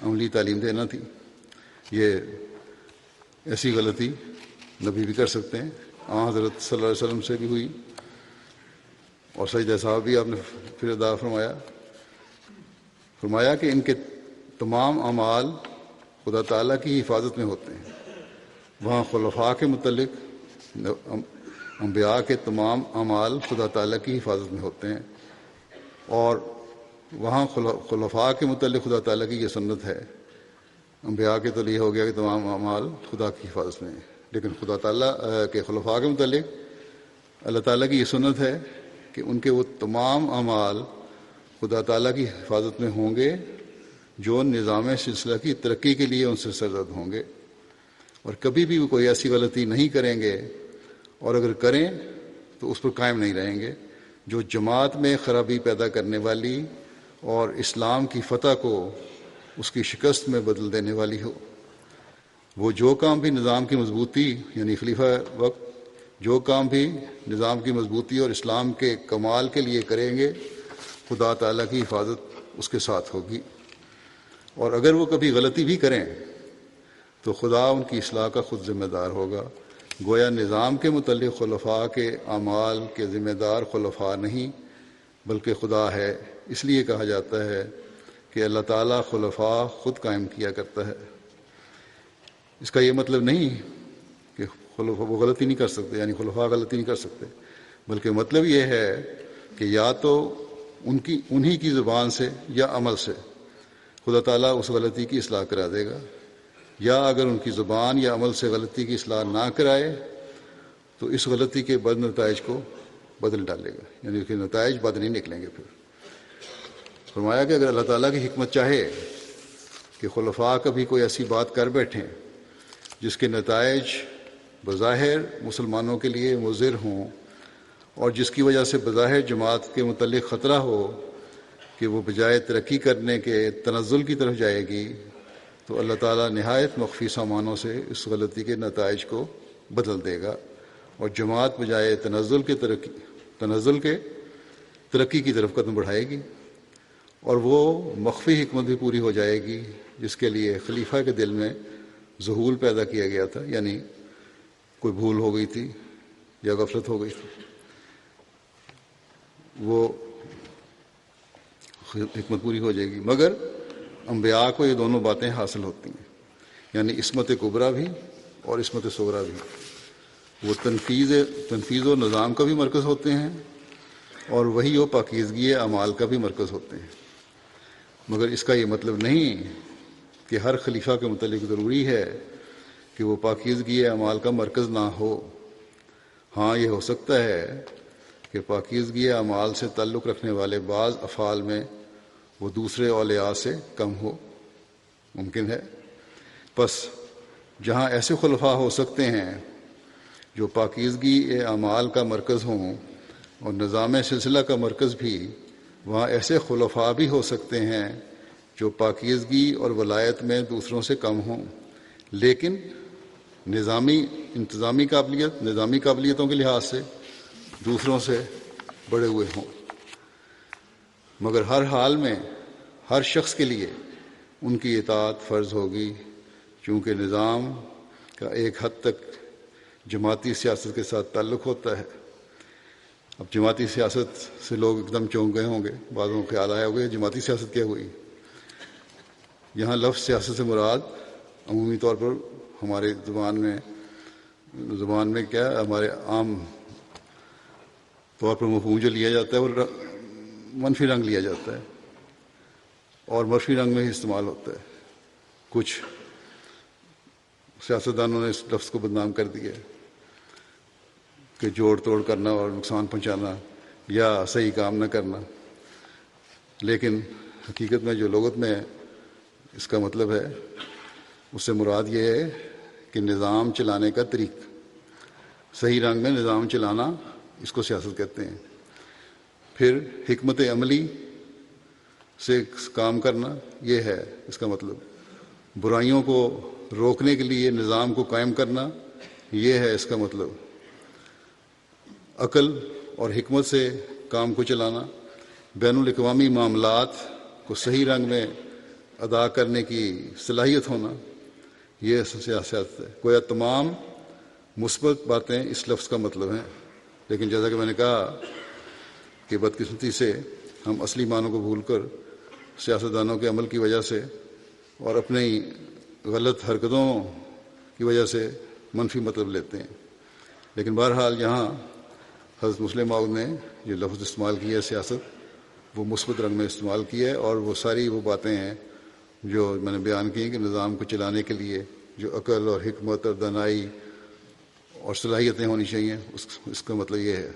عملی تعلیم دینا تھی۔ یہ ایسی غلطی نبی بھی کر سکتے ہیں، حضرت صلی اللہ علیہ وسلم سے بھی ہوئی، اور سجدہ صاحب بھی آپ نے پھر ادا فرمایا کہ ان کے تمام اعمال خدا تعالیٰ کی حفاظت میں ہوتے ہیں۔ وہاں خلفاء کے متعلق انبیاء کے تمام اعمال خدا تعالیٰ کی حفاظت میں ہوتے ہیں، اور وہاں خلفاء کے متعلق خدا تعالیٰ کی یہ سنت ہے۔ انبیاء کے تو یہ ہو گیا کہ تمام اعمال خدا کی حفاظت میں ہیں، لیکن خدا تعالیٰ کے خلفاء کے متعلق اللہ تعالیٰ کی یہ سنت ہے کہ ان کے وہ تمام اعمال خدا تعالیٰ کی حفاظت میں ہوں گے جو نظام سلسلہ کی ترقی کے لیے ان سے سرزد ہوں گے، اور کبھی بھی وہ کوئی ایسی غلطی نہیں کریں گے، اور اگر کریں تو اس پر قائم نہیں رہیں گے جو جماعت میں خرابی پیدا کرنے والی اور اسلام کی فتح کو اس کی شکست میں بدل دینے والی ہو۔ وہ جو کام بھی نظام کی مضبوطی یعنی خلیفہ وقت جو کام بھی نظام کی مضبوطی اور اسلام کے کمال کے لیے کریں گے خدا تعالیٰ کی حفاظت اس کے ساتھ ہوگی، اور اگر وہ کبھی غلطی بھی کریں تو خدا ان کی اصلاح کا خود ذمہ دار ہوگا۔ گویا نظام کے متعلق خلفاء کے اعمال کے ذمہ دار خلفاء نہیں بلکہ خدا ہے۔ اس لیے کہا جاتا ہے کہ اللہ تعالیٰ خلفاء خود قائم کیا کرتا ہے۔ اس کا یہ مطلب نہیں کہ وہ غلطی نہیں کر سکتے، یعنی خلفاء غلطی نہیں کر سکتے، بلکہ مطلب یہ ہے کہ یا تو انہی کی زبان سے یا عمل سے خدا تعالیٰ اس غلطی کی اصلاح کرا دے گا، یا اگر ان کی زبان یا عمل سے غلطی کی اصلاح نہ کرائے تو اس غلطی کے بد نتائج کو بدل ڈالے گا، یعنی اس کے نتائج بد نہیں نکلیں گے۔ پھر فرمایا کہ اگر اللہ تعالیٰ کی حکمت چاہے کہ خلفاء کبھی کوئی ایسی بات کر بیٹھیں جس کے نتائج بظاہر مسلمانوں کے لیے مضر ہوں اور جس کی وجہ سے بظاہر جماعت کے متعلق خطرہ ہو کہ وہ بجائے ترقی کرنے کے تنزل کی طرف جائے گی، تو اللہ تعالیٰ نہایت مخفی سامانوں سے اس غلطی کے نتائج کو بدل دے گا، اور جماعت بجائے تنزل کے ترقی کی طرف قدم بڑھائے گی، اور وہ مخفی حکمت بھی پوری ہو جائے گی جس کے لیے خلیفہ کے دل میں ذہول پیدا کیا گیا تھا، یعنی کوئی بھول ہو گئی تھی یا غفلت ہو گئی تھی، وہ حکمت پوری ہو جائے گی۔ مگر انبیاء کو یہ دونوں باتیں حاصل ہوتی ہیں، یعنی عصمت کبریٰ بھی اور عصمت صغریٰ بھی۔ وہ تنفیذ و نظام کا بھی مرکز ہوتے ہیں اور وہی وہ پاکیزگی اعمال کا بھی مرکز ہوتے ہیں، مگر اس کا یہ مطلب نہیں کہ ہر خلیفہ کے متعلق ضروری ہے کہ وہ پاکیزگی اعمال کا مرکز نہ ہو۔ ہاں یہ ہو سکتا ہے کہ کہ پاکیزگی اعمال سے تعلق رکھنے والے بعض افعال میں وہ دوسرے اولیاء سے کم ہو ممکن ہے۔ پس جہاں ایسے خلفاء ہو سکتے ہیں جو پاکیزگی اعمال کا مرکز ہوں اور نظام سلسلہ کا مرکز بھی، وہاں ایسے خلفاء بھی ہو سکتے ہیں جو پاکیزگی اور ولایت میں دوسروں سے کم ہوں، لیکن نظامی قابلیتوں کے لحاظ سے دوسروں سے بڑے ہوئے ہوں۔ مگر ہر حال میں ہر شخص کے لیے ان کی اطاعت فرض ہوگی، چونکہ نظام کا ایک حد تک جماعتی سیاست کے ساتھ تعلق ہوتا ہے۔ اب جماعتی سیاست سے لوگ ایک دم چونک گئے ہوں گے، بعضوں کو خیال آیا ہوگا جماعتی سیاست کیا ہوئی۔ یہاں لفظ سیاست سے مراد عمومی طور پر ہمارے زبان میں کیا ہمارے عام طور پر مفہوم جو لیا جاتا ہے وہ منفی رنگ لیا جاتا ہے، اور منفی رنگ میں ہی استعمال ہوتا ہے۔ کچھ سیاستدانوں نے اس لفظ کو بدنام کر دیا کہ جوڑ توڑ کرنا اور نقصان پہنچانا یا صحیح کام نہ کرنا، لیکن حقیقت میں جو لغت میں اس کا مطلب ہے اس سے مراد یہ ہے کہ نظام چلانے کا طریق، صحیح رنگ میں نظام چلانا، اس کو سیاست کہتے ہیں۔ پھر حکمت عملی سے کام کرنا، یہ ہے اس کا مطلب۔ برائیوں کو روکنے کے لیے نظام کو قائم کرنا، یہ ہے اس کا مطلب۔ عقل اور حکمت سے کام کو چلانا، بین الاقوامی معاملات کو صحیح رنگ میں ادا کرنے کی صلاحیت ہونا، یہ سیاست ہے۔ گویا تمام مثبت باتیں اس لفظ کا مطلب ہیں، لیکن جیسا کہ میں نے کہا کہ بدقسمتی سے ہم اصلی معنوں کو بھول کر سیاستدانوں کے عمل کی وجہ سے اور اپنی غلط حرکتوں کی وجہ سے منفی مطلب لیتے ہیں۔ لیکن بہرحال یہاں حضرت مسلم موعود نے جو لفظ استعمال کیا ہے سیاست، وہ مثبت رنگ میں استعمال کیا ہے، اور وہ ساری وہ باتیں ہیں جو میں نے بیان کی کہ نظام کو چلانے کے لیے جو عقل اور حکمت اور دانائی اور صلاحیتیں ہونی چاہیے، اس کا مطلب یہ ہے۔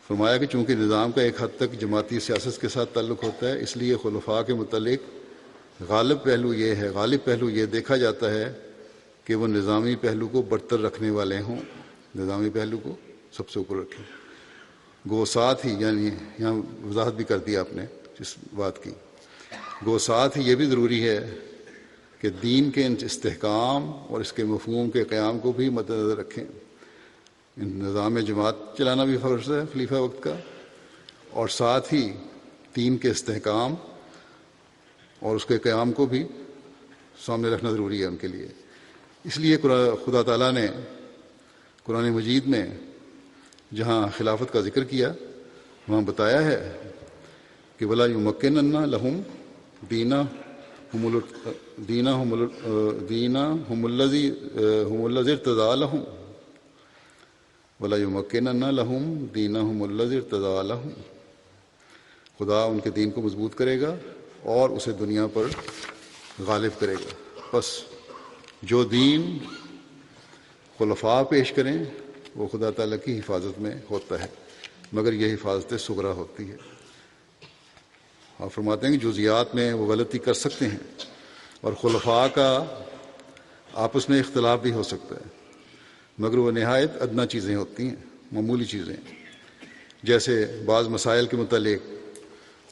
فرمایا کہ چونکہ نظام کا ایک حد تک جماعتی سیاست کے ساتھ تعلق ہوتا ہے، اس لیے خلفاء کے متعلق غالب پہلو یہ دیکھا جاتا ہے کہ وہ نظامی پہلو کو برتر رکھنے والے ہوں، نظامی پہلو کو سب سے اوپر رکھیں۔ گو ساتھ ہی، یعنی یہاں وضاحت بھی کر دی آپ نے اس بات کی، گو ساتھ ہی یہ بھی ضروری ہے کہ دین کے استحکام اور اس کے مفہوم کے قیام کو بھی مد نظر رکھیں۔ نظام جماعت چلانا بھی فرض ہے خلیفہ وقت کا، اور ساتھ ہی دین کے استحکام اور اس کے قیام کو بھی سامنے رکھنا ضروری ہے ان کے لیے۔ اس لیے خدا تعالیٰ نے قرآن مجید میں جہاں خلافت کا ذکر کیا، وہاں بتایا ہے کہ وَلَا يُمَكِّنَنَّ لَهُمْ دِينَهُمُ الَّذِي ارْتَضَىٰ لَهُمْ وَلَا يُمَكِّنَنَّ لَهُمْ دِينَهُمُ الَّذِي ارْتَضَىٰ لَهُمْ، خدا ان کے دین کو مضبوط کرے گا اور اسے دنیا پر غالب کرے گا۔ بس جو دین خلفاء پیش کریں وہ خدا تعالیٰ کی حفاظت میں ہوتا ہے، مگر یہ حفاظت صغریٰ ہوتی ہے۔ آپ فرماتے ہیں کہ جزیات میں وہ غلطی کر سکتے ہیں، اور خلفاء کا آپس میں اختلاف بھی ہو سکتا ہے، مگر وہ نہایت ادنیٰ چیزیں ہوتی ہیں، معمولی چیزیں، جیسے بعض مسائل کے متعلق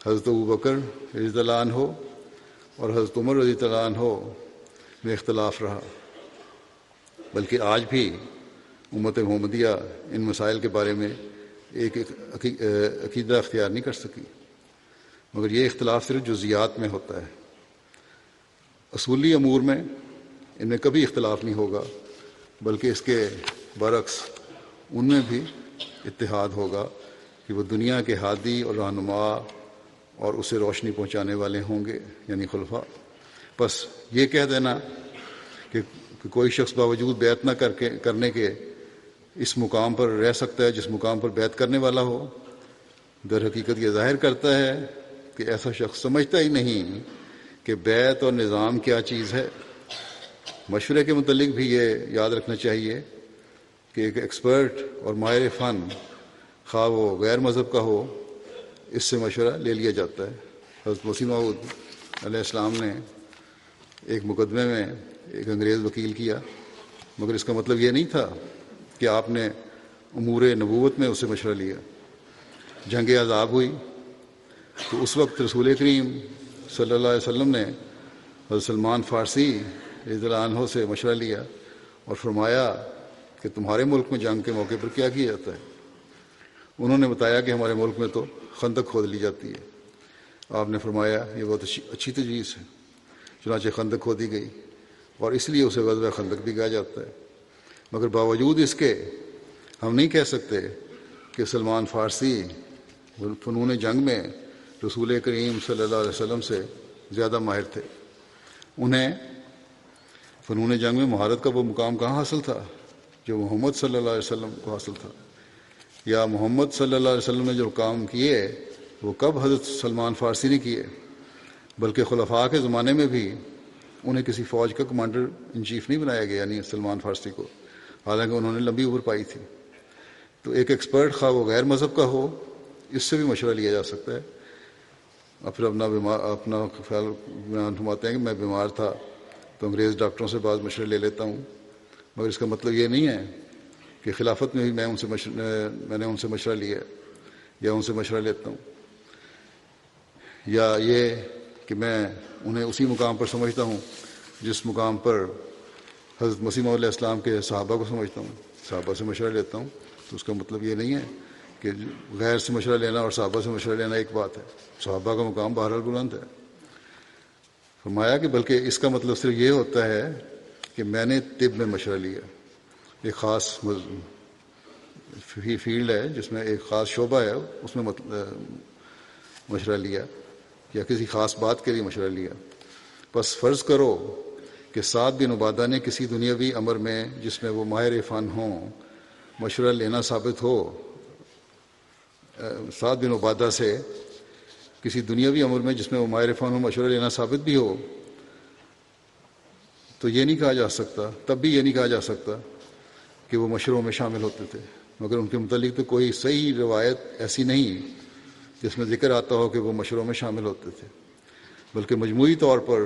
حضرت ابوبکر رضی اللہ عنہ اور حضرت عمر رضی اللہ عنہ میں اختلاف رہا، بلکہ آج بھی امت محمدیہ ان مسائل کے بارے میں ایک عقیدہ اختیار نہیں کر سکی، مگر یہ اختلاف صرف جزیات میں ہوتا ہے۔ اصولی امور میں ان میں کبھی اختلاف نہیں ہوگا، بلکہ اس کے برعکس ان میں بھی اتحاد ہوگا کہ وہ دنیا کے ہادی اور رہنما اور اسے روشنی پہنچانے والے ہوں گے، یعنی خلفاء۔ بس یہ کہہ دینا کہ کوئی شخص باوجود بیعت نہ کرنے کے اس مقام پر رہ سکتا ہے جس مقام پر بیعت کرنے والا ہو، در حقیقت یہ ظاہر کرتا ہے کہ ایسا شخص سمجھتا ہی نہیں کہ بیعت اور نظام کیا چیز ہے۔ مشورے کے متعلق بھی یہ یاد رکھنا چاہیے کہ ایک ایکسپرٹ اور ماہر فن خواہ وہ غیر مذہب کا ہو، اس سے مشورہ لے لیا جاتا ہے۔ حضرت مسیح موعود علیہ السلام نے ایک مقدمے میں ایک انگریز وکیل کیا، مگر اس کا مطلب یہ نہیں تھا کہ آپ نے امور نبوت میں اس سے مشورہ لیا۔ جنگ عذاب ہوئی تو اس وقت رسول کریم صلی اللہ علیہ وسلم نے حضرت سلمان فارسی رضی اللہ عنہ سے مشورہ لیا اور فرمایا کہ تمہارے ملک میں جنگ کے موقع پر کیا کیا جاتا ہے؟ انہوں نے بتایا کہ ہمارے ملک میں تو خندق کھود لی جاتی ہے۔ آپ نے فرمایا یہ بہت اچھی تجویز ہے۔ چنانچہ خندق کھودی گئی اور اس لیے اسے غزوہ خندق بھی کہا جاتا ہے۔ مگر باوجود اس کے ہم نہیں کہہ سکتے کہ سلمان فارسی فنون جنگ میں رسول کریم صلی اللہ علیہ وسلم سے زیادہ ماہر تھے۔ انہیں فنون جنگ میں مہارت کا وہ مقام کہاں حاصل تھا جو محمد صلی اللہ علیہ وسلم کو حاصل تھا؟ یا محمد صلی اللہ علیہ وسلم نے جو کام کیے وہ کب حضرت سلمان فارسی نے کیے؟ بلکہ خلفاء کے زمانے میں بھی انہیں کسی فوج کا کمانڈر ان چیف نہیں بنایا گیا، یعنی سلمان فارسی کو، حالانکہ انہوں نے لمبی عمر پائی تھی۔ تو ایک ایکسپرٹ خواہ وہ غیر مذہب کا ہو، اس سے بھی مشورہ لیا جا سکتا ہے۔ اور پھر اپنا خیال بیان فرماتے ہیں کہ میں بیمار تھا تو انگریز ڈاکٹروں سے بعض مشورے لے لیتا ہوں، مگر اس کا مطلب یہ نہیں ہے کہ خلافت میں بھی میں نے ان سے مشورہ لیا یا ان سے مشورہ لیتا ہوں، یا یہ کہ میں انہیں اسی مقام پر سمجھتا ہوں جس مقام پر حضرت مسیح موعود علیہ السلام کے صحابہ کو سمجھتا ہوں، صحابہ سے مشورہ لیتا ہوں۔ تو اس کا مطلب یہ نہیں ہے کہ غیر سے مشورہ لینا اور صحابہ سے مشورہ لینا ایک بات ہے، صحابہ کا مقام بہرحال بلند ہے۔ فرمایا کہ بلکہ اس کا مطلب صرف یہ ہوتا ہے کہ میں نے طب میں مشورہ لیا، ایک خاص فیلڈ ہے جس میں ایک خاص شعبہ ہے، اس میں مشورہ لیا یا کسی خاص بات کے لیے مشورہ لیا۔ پس فرض کرو کہ سعد بن عبادہ نے کسی دنیاوی امر میں جس میں وہ ماہر فن ہوں مشورہ لینا ثابت ہو، سعد بن عبادہ سے کسی دنیاوی امر میں جس میں وہ ماہر فن ہو مشورہ لینا ثابت بھی ہو، تو یہ نہیں کہا جا سکتا، تب بھی یہ نہیں کہا جا سکتا کہ وہ مشوروں میں شامل ہوتے تھے۔ مگر ان کے متعلق تو کوئی صحیح روایت ایسی نہیں جس میں ذکر آتا ہو کہ وہ مشوروں میں شامل ہوتے تھے، بلکہ مجموعی طور پر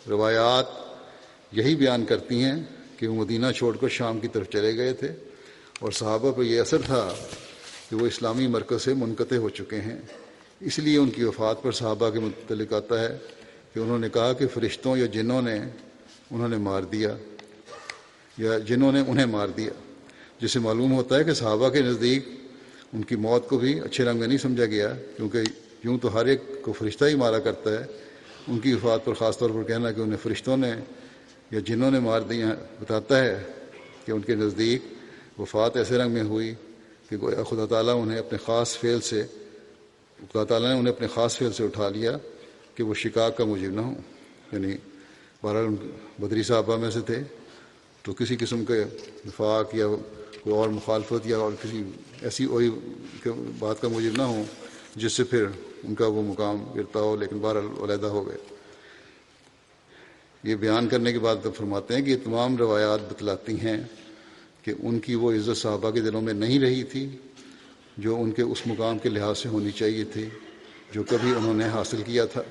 روایات یہی بیان کرتی ہیں کہ وہ مدینہ چھوڑ کر شام کی طرف چلے گئے تھے اور صحابہ پر یہ اثر تھا کہ وہ اسلامی مرکز سے منقطع ہو چکے ہیں۔ اس لیے ان کی وفات پر صحابہ کے متعلق آتا ہے کہ انہوں نے کہا کہ فرشتوں یا جنوں نے انہوں نے مار دیا یا جنہوں نے انہیں مار دیا، جس سے معلوم ہوتا ہے کہ صحابہ کے نزدیک ان کی موت کو بھی اچھے رنگ میں نہیں سمجھا گیا، کیونکہ یوں تو ہر ایک کو فرشتہ ہی مارا کرتا ہے۔ ان کی وفات پر خاص طور پر کہنا کہ انہیں فرشتوں نے یا جنوں نے مار دیا بتاتا ہے کہ ان کے نزدیک وفات ایسے رنگ میں ہوئی کہ گویا خدا تعالیٰ نے انہیں اپنے خاص فعل سے اٹھا لیا کہ وہ شقاق کا موجب نہ ہوں۔ یعنی بہرحال بدری صحابہ میں سے تھے تو کسی قسم کے نفاق یا کوئی اور مخالفت یا اور کسی ایسی کوئی بات کا موجب نہ ہو جس سے پھر ان کا وہ مقام گرتا ہو، لیکن بہرحال علیحدہ ہو گئے۔ یہ بیان کرنے کے بعد فرماتے ہیں کہ یہ تمام روایات بتلاتی ہیں کہ ان کی وہ عزت صحابہ کے دلوں میں نہیں رہی تھی جو ان کے اس مقام کے لحاظ سے ہونی چاہیے تھی جو کبھی انہوں نے حاصل کیا تھا،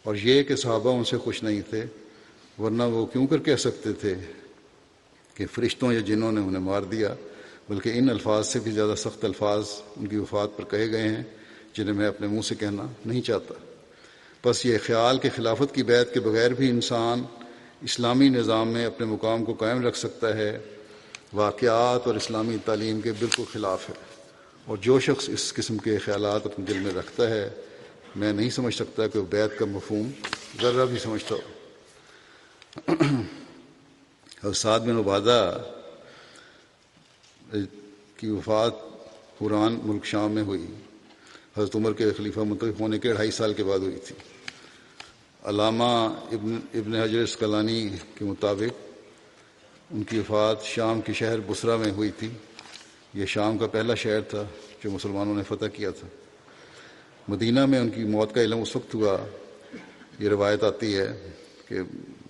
اور یہ کہ صحابہ ان سے خوش نہیں تھے، ورنہ وہ کیوں کر کہہ سکتے تھے کہ فرشتوں یا جنوں نے انہیں مار دیا، بلکہ ان الفاظ سے بھی زیادہ سخت الفاظ ان کی وفات پر کہے گئے ہیں جنہیں میں اپنے منہ سے کہنا نہیں چاہتا۔ بس یہ خیال کہ خلافت کی بیعت کے بغیر بھی انسان اسلامی نظام میں اپنے مقام کو قائم رکھ سکتا ہے، واقعات اور اسلامی تعلیم کے بالکل خلاف ہے، اور جو شخص اس قسم کے خیالات اپنے دل میں رکھتا ہے میں نہیں سمجھ سکتا کہ وہ بیعت کا مفہوم ذرہ بھی سمجھتا ہو۔ حضرت سعد بن عبادہ کی وفات حوران ملک شام میں ہوئی، حضرت عمر کے خلیفہ منتخب ہونے کے 2.5 سال کے بعد ہوئی تھی۔ علامہ ابن حجر اسقلانی کے مطابق ان کی وفات شام کے شہر بصرہ میں ہوئی تھی۔ یہ شام کا پہلا شہر تھا جو مسلمانوں نے فتح کیا تھا۔ مدینہ میں ان کی موت کا علم اس وقت ہوا، یہ روایت آتی ہے کہ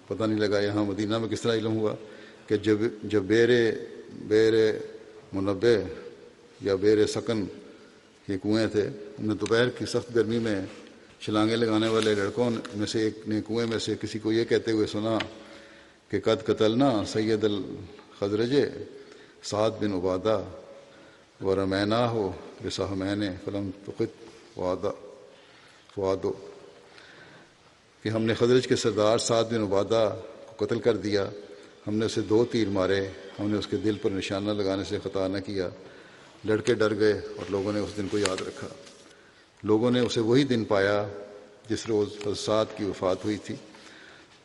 پتہ نہیں لگا یہاں مدینہ میں کس طرح علم ہوا کہ جب بیر منبع یا بیر سکن یہ کنویں تھے. انہیں دوپہر کی سخت گرمی میں چھلانگیں لگانے والے لڑکوں میں سے ایک نے کنویں میں سے کسی کو یہ کہتے ہوئے سنا کہ قد قتلنا سید الخزرج سعد بن عبادہ ورمینا ہو بسہمین فلم تقت فوادو، کہ ہم نے خزرج کے سردار سعد بن عبادہ کو قتل کر دیا، ہم نے اسے 2 تیر مارے، ہم نے اس کے دل پر نشانہ لگانے سے خطا نہ کیا. لڑکے ڈر گئے اور لوگوں نے اس دن کو یاد رکھا. لوگوں نے اسے وہی دن پایا جس روز حضرت سعد کی وفات ہوئی تھی.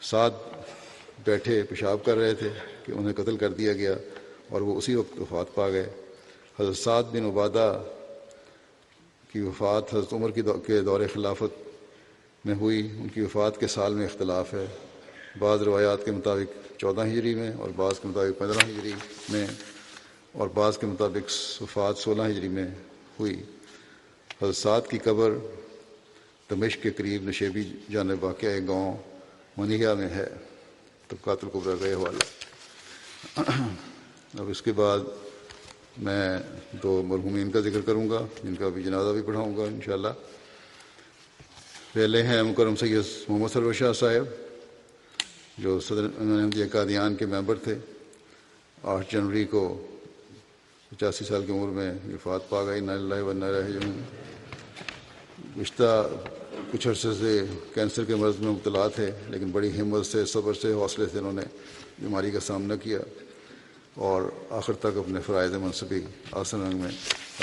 سعد بیٹھے پیشاب کر رہے تھے کہ انہیں قتل کر دیا گیا اور وہ اسی وقت وفات پا گئے. حضرت سعد بن عبادہ کی وفات حضرت عمر کے دور خلافت میں ہوئی. ان کی وفات کے سال میں اختلاف ہے. بعض روایات کے مطابق 14 ہجری میں اور بعض کے مطابق 15 ہجری میں اور بعض کے مطابق وفات 16 ہجری میں ہوئی. حضرت سعد کی قبر دمشق کے قریب نشیبی جانب واقع ایک گاؤں منیہا میں ہے. طبقات الکبریٰ کا حوالہ. اب اس کے بعد میں 2 مرحومین کا ذکر کروں گا جن کا بھی جنازہ بھی پڑھاؤں گا انشاءاللہ. پہلے ہیں مکرم سید محمد سرور شاہ صاحب جو صدر احمدیہ قادیان کے ممبر تھے. 8 جنوری کو 85 سال کی عمر میں وفات پا گئی. انا للہ و انا الیہ راجعون. گزشتہ کچھ عرصے سے کینسر کے مرض میں مبتلا تھے، لیکن بڑی ہمت سے، صبر سے، حوصلے سے انہوں نے بیماری کا سامنا کیا اور آخر تک اپنے فرائض منصبی آسن رنگ میں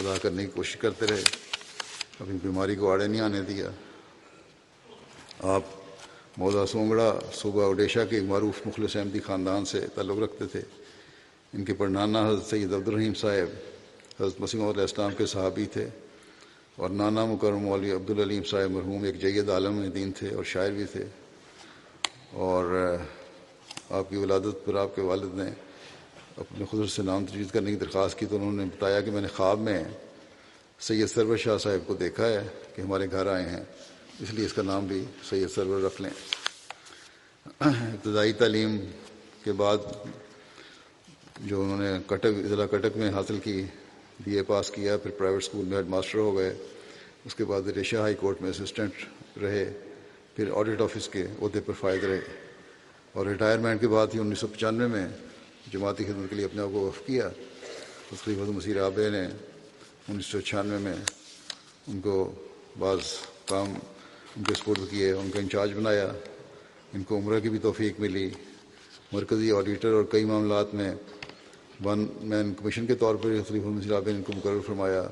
ادا کرنے کی کوشش کرتے رہے. اپنی بیماری کو آڑے نہیں آنے دیا. آپ موضع سونگڑا صوبہ اوڈیشہ کے ایک معروف مخلص احمدی خاندان سے تعلق رکھتے تھے. ان کے پڑنانا حضرت سید عبدالرحیم صاحب حضرت مسیح موعود علیہ السلام کے صحابی تھے اور نانا مکرم مولوی عبدالعلیم صاحب مرحوم ایک جید عالم دین تھے اور شاعر بھی تھے. اور آپ کی ولادت پر آپ کے والد نے اپنے خود سے نام تجویز کرنے کی درخواست کی تو انہوں نے بتایا کہ میں نے خواب میں سید سرور شاہ صاحب کو دیکھا ہے کہ ہمارے گھر آئے ہیں، اس لیے اس کا نام بھی سید سرور رکھ لیں. ابتدائی تعلیم کے بعد جو انہوں نے ضلع کٹک میں حاصل کی، BA پاس کیا، پھر پرائیویٹ اسکول میں ہیڈ ماسٹر ہو گئے. اس کے بعد ریشہ ہائی کورٹ میں اسسٹنٹ رہے، پھر آڈٹ آفس کے عہدے پر فائد رہے اور ریٹائرمنٹ کے بعد ہی 1995 میں جماعتی خدمت کے لیے اپنے آپ کو وقف کیا. خلیفۃ مسیح رابع نے 1996 میں ان کو بعض کام ان کے سپرد کیے، ان کا انچارج بنایا. ان کو عمرہ کی بھی توفیق ملی. مرکزی آڈیٹر اور کئی معاملات میں 1 مین کمیشن کے طور پر خلیفۃ مسیح رابع نے ان کو مقرر فرمایا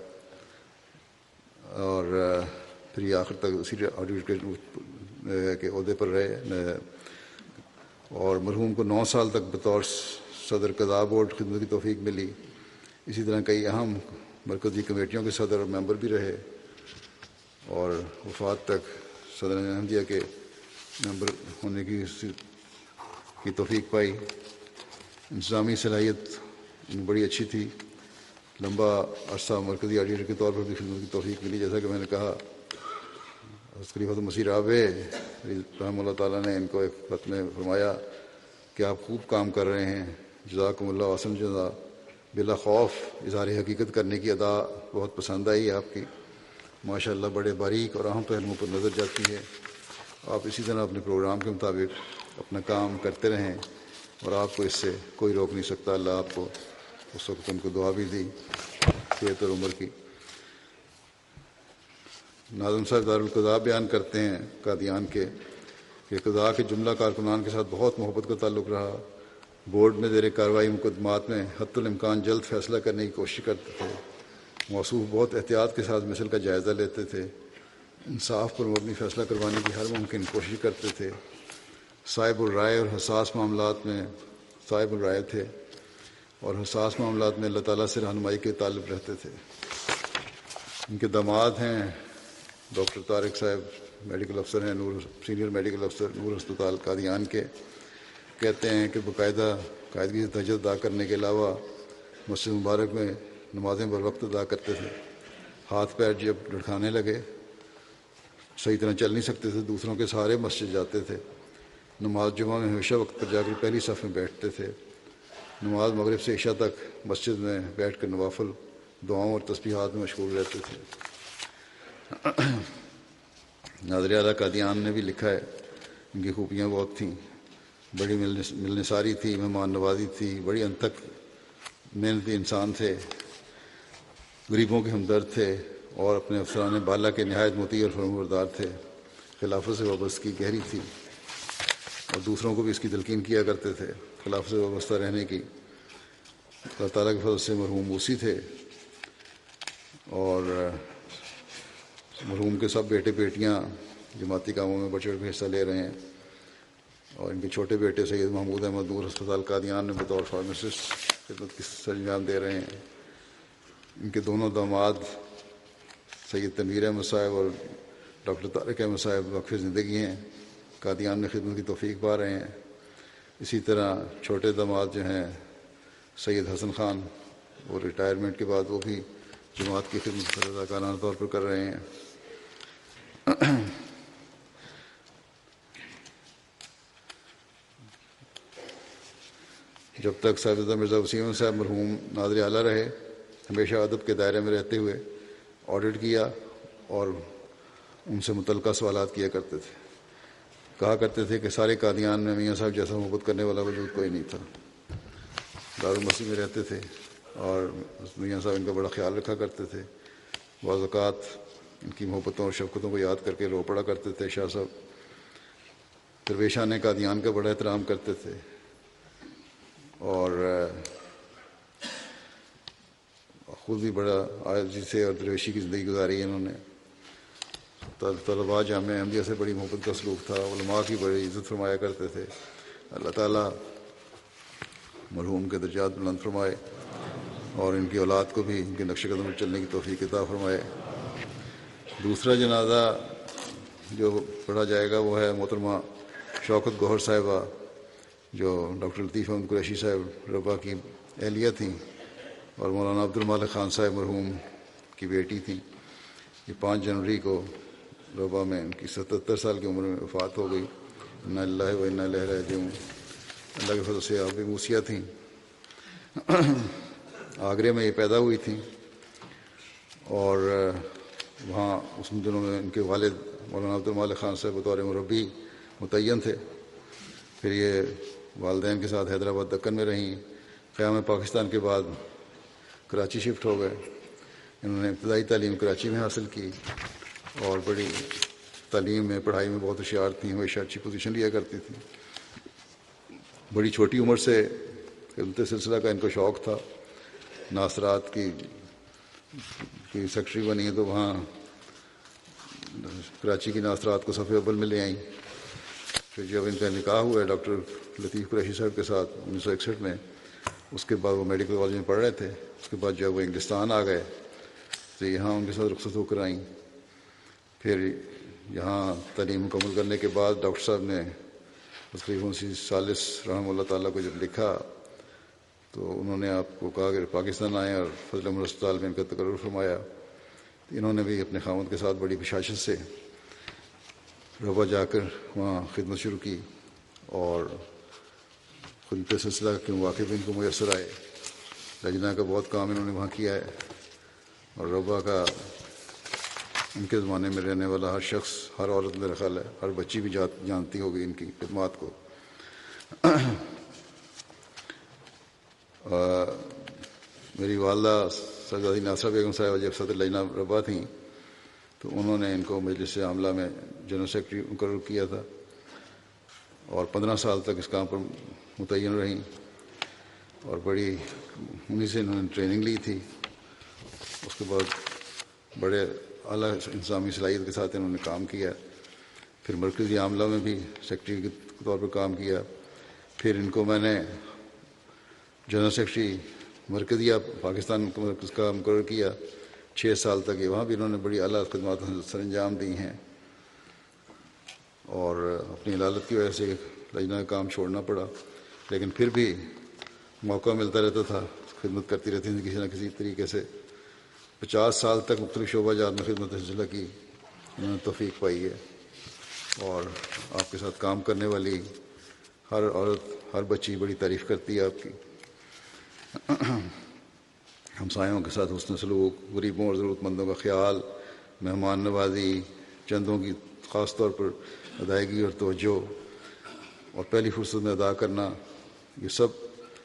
اور پھر یہ آخر تک اسی آڈیٹر کے عہدے پر رہے. اور مرحوم کو 9 سال تک بطور صدر قضاء بورڈ خدمت کی توفیق ملی. اسی طرح کئی اہم مرکزی کمیٹیوں کے صدر اور ممبر بھی رہے اور وفات تک صدر احمدیہ کے ممبر ہونے کی توفیق پائی. انتظامی صلاحیت بڑی اچھی تھی. لمبا عرصہ مرکزی آڈیٹر کے طور پر بھی خدمت کی توفیق ملی. جیسا کہ میں نے کہا، خلیفۃ مسیح رابع رحمہ اللہ تعالیٰ نے ان کو ایک خط میں فرمایا کہ آپ خوب کام کر رہے ہیں، جزاکم اللہ احسن جزا. بلا خوف اظہار حقیقت کرنے کی ادا بہت پسند آئی آپ کی. ماشاء اللہ بڑے باریک اور اہم پہلوؤں پر نظر جاتی ہے. آپ اسی طرح اپنے پروگرام کے مطابق اپنا کام کرتے رہیں اور آپ کو اس سے کوئی روک نہیں سکتا. اللہ آپ کو اس وقت ان کو دعا بھی دی صحت اور عمر کی. ناظم صاحب دارالقضاء بیان کرتے ہیں قادیان کے کہ قضاء کے جملہ کارکنان کے ساتھ بہت محبت کا تعلق رہا. بورڈ میں زیر کارروائی مقدمات میں حتی الامکان جلد فیصلہ کرنے کی کوشش کرتے تھے. موصوف بہت احتیاط کے ساتھ مثل کا جائزہ لیتے تھے. انصاف پر مبنی فیصلہ کروانے کی ہر ممکن کوشش کرتے تھے. صاحب الرائے اور حساس معاملات میں صاحب الرائے تھے اور حساس معاملات میں اللہ تعالیٰ سے رہنمائی کے طالب رہتے تھے. ان کے داماد ہیں ڈاکٹر طارق صاحب، میڈیکل افسر ہیں، سینئر میڈیکل افسر نور ہسپتال قادیان کے. کہتے ہیں کہ قاعدگی سے تہجد ادا کرنے کے علاوہ مسجد مبارک میں نمازیں بر وقت ادا کرتے تھے. ہاتھ پیر جب لڑکھانے لگے صحیح طرح چل نہیں سکتے تھے، دوسروں کے سہارے مسجد جاتے تھے. نماز جمعہ میں ہمیشہ وقت پر جا کر پہلی صف میں بیٹھتے تھے. نماز مغرب سے عشاء تک مسجد میں بیٹھ کر نوافل دعاؤں اور تسبیحات میں مشغول رہتے تھے۔ ناظر اعلیٰ قادیان نے بھی لکھا ہے ان کی خوبیاں بہت تھیں، بڑی ملنساری تھی، مہمان نوازی تھی، بڑی انتھک محنتی انسان تھے، غریبوں کے ہمدرد تھے اور اپنے افسران بالا کے نہایت مطیع اور فرمانبردار تھے۔ خلافت سے وابستگی گہری تھی اور دوسروں کو بھی اس کی تلقین کیا کرتے تھے خلافت سے وابستہ رہنے کی۔ اللہ تعالیٰ کے فضل سے مرحوم موسی تھے اور مرحوم کے سب بیٹے بیٹیاں جماعتی کاموں میں بڑھ چڑھ کے حصہ لے رہے ہیں، اور ان کے چھوٹے بیٹے سید محمود احمد نور ہسپتال قادیان میں بطور فارماسسٹ خدمت کی سرانجام دے رہے ہیں۔ ان کے دونوں داماد سید تنویر احمد صاحب اور ڈاکٹر طارق احمد صاحب وقف زندگی ہیں، قادیان میں خدمت کی توفیق پا رہے ہیں۔ اسی طرح چھوٹے داماد جو ہیں سید حسن خان، وہ ریٹائرمنٹ کے بعد وہ بھی جماعت کی خدمت رضاکارانہ طور پر کر رہے ہیں۔ جب تک صاحبزادہ مرزا وسیم صاحب مرحوم ناظر اعلیٰ رہے، ہمیشہ ادب کے دائرے میں رہتے ہوئے آڈٹ کیا اور ان سے متعلقہ سوالات کیا کرتے تھے۔ کہا کرتے تھے کہ سارے قادیان میں میاں صاحب جیسا محبت کرنے والا وجود کوئی نہیں تھا۔ دارالمسیح میں رہتے تھے اور میاں صاحب ان کا بڑا خیال رکھا کرتے تھے۔ بعض اوقات ان کی محبتوں اور شفقتوں کو یاد کر کے رو پڑا کرتے تھے۔ شاہ صاحب درویشان قادیان کا بڑا احترام کرتے تھے اور خود بھی بڑا عاجزی سے اور درویشی کی زندگی گزاری ہے انہوں نے۔ طلباء جامعہ احمدیہ سے بڑی محبت کا سلوک تھا، علماء کی بڑی عزت فرمایا کرتے تھے۔ اللہ تعالیٰ مرحوم کے درجات بلند فرمائے اور ان کی اولاد کو بھی ان کے نقش قدم پر چلنے کی توفیق عطا فرمائے۔ دوسرا جنازہ جو پڑھا جائے گا وہ ہے محترمہ شوکت گوہر صاحبہ، جو ڈاکٹر لطیف احمد قریشی صاحب ربا کی اہلیہ تھیں اور مولانا عبد المالک خان صاحب مرحوم کی بیٹی تھیں۔ یہ 5 جنوری کو ربا میں ان کی 77 سال کی عمر میں وفات ہو گئی۔ انا للہ و انا الیہ راجعون۔ اللہ کے فضل سے آپ بھی موسیہ تھیں، آگرے میں یہ پیدا ہوئی تھیں اور وہاں اس دنوں میں ان کے والد مولانا عبد المالک خان صاحب بطور مربی متعین تھے۔ پھر یہ والدین کے ساتھ حیدرآباد دکن میں رہیں۔ قیام پاکستان کے بعد کراچی شفٹ ہو گئے۔ انہوں نے ابتدائی تعلیم کراچی میں حاصل کی اور بڑی تعلیم میں پڑھائی میں بہت ہوشیار تھیں، ہمیشہ اچھی پوزیشن لیا کرتی تھیں۔ بڑی چھوٹی عمر سے خدمت سلسلہ کا ان کو شوق تھا۔ ناصرات کی سیکرٹری بنی تو وہاں کراچی کی ناصرات کو صف اول میں لے آئیں۔ پھر جب ان کا نکاح ہوا ہے ڈاکٹر لطیف قریشی صاحب کے ساتھ 1961 میں، اس کے بعد وہ میڈیکل کالج میں پڑھ رہے تھے۔ اس کے بعد جب وہ انگلستان آ گئے تو یہاں ان کے ساتھ رخصت ہو کر آئیں۔ پھر یہاں تعلیم مکمل کرنے کے بعد ڈاکٹر صاحب نے خلیفہ مسیح ثالث رحمہ اللہ تعالیٰ کو جب لکھا تو انہوں نے آپ کو کہا کہ پاکستان آئیں اور فضل عمر ہسپتال میں ان کا تقرر فرمایا۔ انہوں نے بھی اپنے خاوند کے ساتھ بڑی بشاشت سے ربا جا کر وہاں خدمت شروع کی اور خدمت سلسلہ کے مواقع بھی ان کو میسر آئے۔ لجنہ کا بہت کام انہوں نے وہاں کیا ہے اور ربا کا ان کے زمانے میں رہنے والا ہر شخص، ہر عورت میرا خیال ہے ہر بچی بھی جانتی ہوگی ان کی خدمات کو۔ میری والدہ سرزادی ناصرہ بیگم صاحبہ جب صدر لجنہ ربا تھیں تو انہوں نے ان کو مجلس عاملہ میں جنرل سیکرٹری مقرر کیا تھا اور 15 سال تک اس کام پر متعین رہیں اور بڑی انہیں سے انہوں نے ٹریننگ لی تھی۔ اس کے بعد بڑے اعلیٰ انتظامی صلاحیت کے ساتھ انہوں نے کام کیا۔ پھر مرکزی عاملہ میں بھی سیکرٹری کے طور پر کام کیا۔ پھر ان کو میں نے جنرل سیکرٹری مرکزیہ پاکستان مرکز کا مقرر کیا 6 سال تک۔ وہاں بھی انہوں نے بڑی اعلیٰ خدمات سر انجام دی ہیں اور اپنی علالت کی وجہ سے لجنہ کا کام چھوڑنا پڑا، لیکن پھر بھی موقع ملتا رہتا تھا، خدمت کرتی رہتی تھی کسی نہ کسی طریقے سے۔ 50 سال تک مختلف شعبہ جات میں خدمت سلسلہ کی انہوں نے توفیق پائی ہے اور آپ کے ساتھ کام کرنے والی ہر عورت، ہر بچی بڑی تعریف کرتی ہے آپ کی۔ ہمسایوں کے ساتھ حسن سلوک، غریبوں اور ضرورت مندوں کا خیال، مہمان نوازی، چندوں کی خاص طور پر ادائیگی اور توجہ اور پہلی فرصت میں ادا کرنا، یہ سب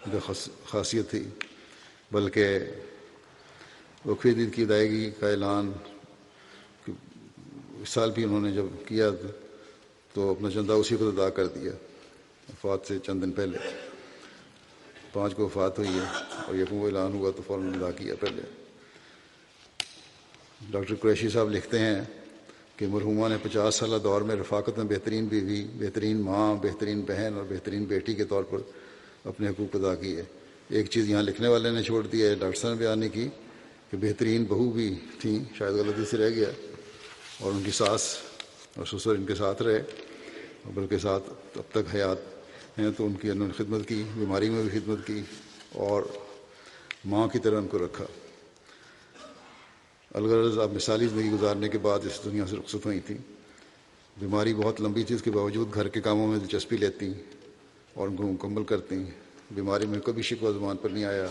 ان کا خاصیت تھی۔ بلکہ وقفے عید کی ادائیگی کا اعلان اس سال بھی انہوں نے جب کیا تو اپنا چندہ اسی پر ادا کر دیا، وفات سے چند دن پہلے 5 کو وفات ہوئی ہے اور یکم کو اعلان ہوا تو فوراً ادا کیا پہلے۔ ڈاکٹر قریشی صاحب لکھتے ہیں کہ مرحومہ نے 50 سالہ دور میں رفاقت میں بہترین بیوی، بہترین ماں، بہترین بہن اور بہترین بیٹی کے طور پر اپنے حقوق ادا کیے۔ ایک چیز یہاں لکھنے والے نے چھوڑ دی ہے، ڈاکٹر صاحب نے بیان نہیں کی کہ بہترین بہو بھی تھیں، شاید غلطی سے رہ گیا، اور ان کی ساس اور سسر ان کے ساتھ رہے، بلکہ ساتھ اب تک حیات ہیں، تو ان کی انہوں نے خدمت کی، بیماری میں بھی خدمت کی اور ماں کی طرح ان کو رکھا۔ الغرض آپ مثالی زندگی گزارنے کے بعد اس دنیا سے رخصت ہوئی تھیں۔ بیماری بہت لمبی تھی، اس کے باوجود گھر کے کاموں میں دلچسپی لیتی اور ان کو مکمل کرتی۔ بیماری میں کبھی شکوہ زبان پر نہیں آیا،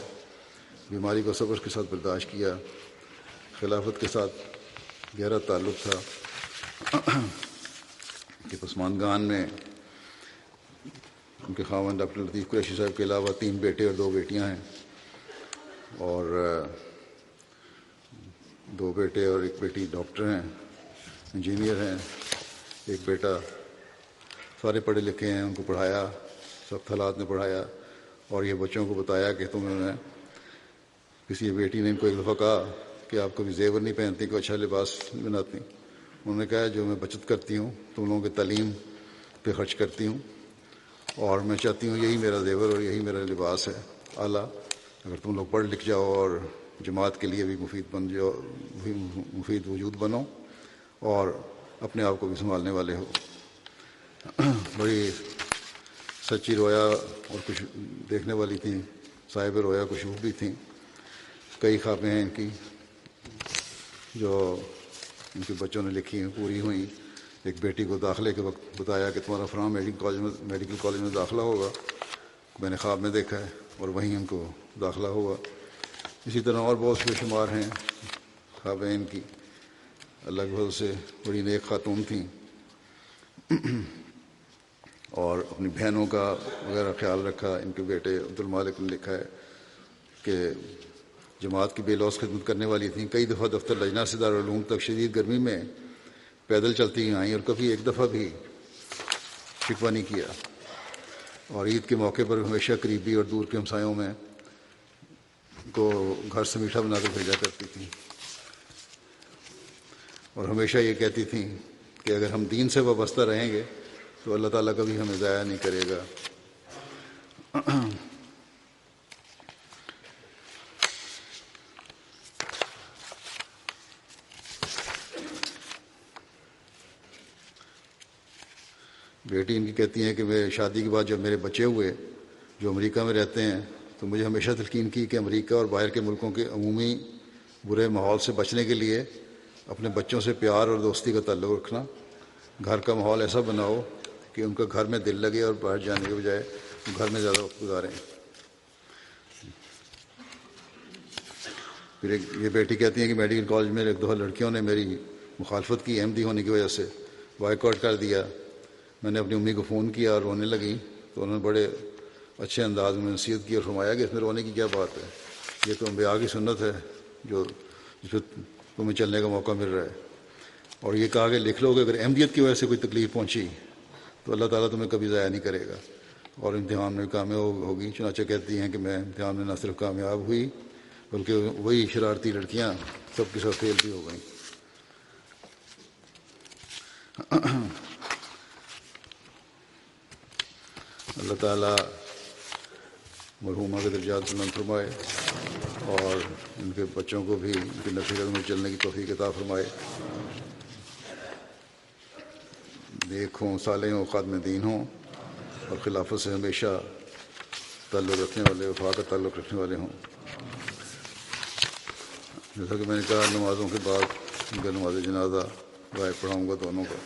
بیماری کو صبر کے ساتھ برداشت کیا۔ خلافت کے ساتھ گہرا تعلق تھا کہ پسماندگان میں ان کے خاوند ڈاکٹر لطیف قریشی صاحب کے علاوہ 3 بیٹے اور 2 بیٹیاں ہیں، اور 2 بیٹے اور 1 بیٹی ڈاکٹر ہیں، انجینئر ہیں، 1 بیٹا، سارے پڑھے لکھے ہیں، ان کو پڑھایا، سخت حالات میں پڑھایا، اور یہ بچوں کو بتایا کہ تمہیں میں کسی بیٹی نے ان کو ایک دفعہ کہا کہ آپ کبھی زیور نہیں پہنتی، کوئی اچھا لباس نہیں بناتی۔ انہوں نے کہا جو میں بچت کرتی ہوں تم لوگوں کی تعلیم پہ خرچ کرتی ہوں، اور میں چاہتی ہوں یہی میرا زیور اور یہی میرا لباس ہے اعلیٰ، اگر تم لوگ پڑھ لکھ جاؤ اور جماعت کے لیے بھی مفید بن جاؤ، مفید وجود بنو اور اپنے آپ کو بھی سنبھالنے والے ہو۔ بڑی سچی رویا اور کچھ دیکھنے والی تھیں، صاحب رویا کشوف بھی تھیں۔ کئی خوابیں ہیں ان کی جو ان کے بچوں نے لکھی ہیں، پوری ہوئیں۔ ایک بیٹی کو داخلے کے وقت بتایا کہ تمہارا فلاں میڈیکل کالج میں داخلہ ہوگا، میں نے خواب میں دیکھا ہے، اور وہیں ان کو داخلہ ہوا۔ اسی طرح اور بہت بے شمار ہیں خوابیں ان کی۔ اللہ کے فضل سے بڑی نیک خاتون تھیں، اور اپنی بہنوں کا وغیرہ خیال رکھا۔ ان کے بیٹے عبد المالک نے لکھا ہے کہ جماعت کی بے لوث خدمت کرنے والی تھیں۔ کئی دفعہ دفتر لجنہ سے دارالعلوم تک شدید گرمی میں پیدل چلتی آئیں، اور کبھی ایک دفعہ بھی شکوہ نہیں کیا، اور عید کے موقع پر ہمیشہ قریبی اور دور کے ہمسایوں میں کو گھر سے میٹھا بنا کر بھیجا کرتی تھیں، اور ہمیشہ یہ کہتی تھیں کہ اگر ہم دین سے وابستہ رہیں گے تو اللہ تعالیٰ کبھی ہمیں ضائع نہیں کرے گا۔ بیٹی ان کی کہتی ہیں کہ میرے شادی کے بعد جب میرے بچے ہوئے جو امریکہ میں رہتے ہیں تو مجھے ہمیشہ تلقین کی کہ امریکہ اور باہر کے ملکوں کے عمومی برے ماحول سے بچنے کے لیے اپنے بچوں سے پیار اور دوستی کا تعلق رکھنا، گھر کا ماحول ایسا بناؤ کہ ان کا گھر میں دل لگے اور باہر جانے کے بجائے گھر میں زیادہ وقت گزاریں۔ پھر یہ بیٹی کہتی ہیں کہ میڈیکل کالج میں ایک دفعہ لڑکیوں نے میری مخالفت کی، احمدی ہونے کی وجہ سے بائیکاٹ کر دیا۔ میں نے اپنی امی کو فون کیا اور رونے لگی تو انہوں نے بڑے اچھے انداز میں نصیحت کی اور فرمایا کہ اس میں رونے کی کیا بات ہے، یہ تو انبیاء کی سنت ہے جس پہ تمہیں چلنے کا موقع مل رہا ہے۔ اور یہ کہا کہ لکھ لو کہ اگر احمدیت کی وجہ سے کوئی تکلیف پہنچی تو اللہ تعالیٰ تمہیں کبھی ضائع نہیں کرے گا اور امتحان میں کامیاب ہوگی۔ چنانچہ کہتی ہیں کہ میں امتحان میں نہ صرف کامیاب ہوئی بلکہ وہی شرارتی لڑکیاں سب کے سب فیل بھی ہو گئیں۔ اللہ تعالیٰ مرحومہ کے درجات بلند فرمائے اور ان کے بچوں کو بھی ان کی نصیحت میں چلنے کی توفیق عطا فرمائے۔ نیک ہوں، صالح ہوں، خادم دین ہوں اور خلافت سے ہمیشہ تعلق رکھنے والے، وفا کا تعلق رکھنے والے ہوں۔ جیسا کہ میں نے کہا نمازوں کے بعد ان کا نماز جنازہ غائب پڑھاؤں گا دونوں کا۔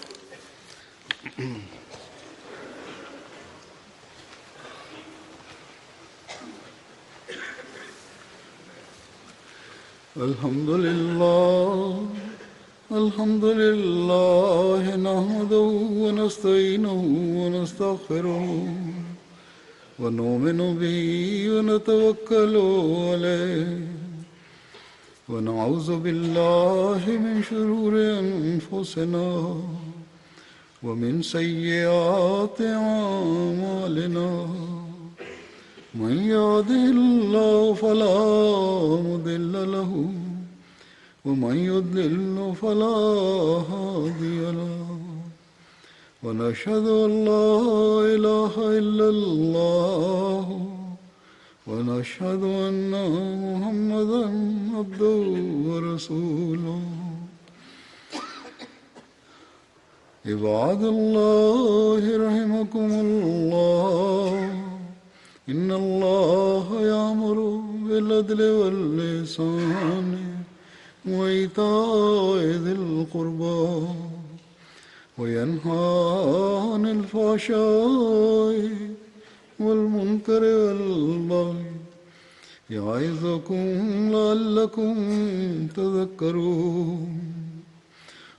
الحمد لله نحمده ونستعينه ونستغفره ونؤمن به ونتوكل عليه ونعوذ بالله من شرور أنفسنا ومن سيئات أعمالنا من يهده الله فلا مضل له ومن يضلل فلا هادي له ونشهد أن لا إله إلا الله ونشهد أن محمدا عبده ورسوله عباد الله رحمكم الله إن الله يأمر بالعدل والإحسان وإيتاء ذي القربى وينهى عن الفحشاء والمنكر والبغي يعظكم لعلكم تذكرون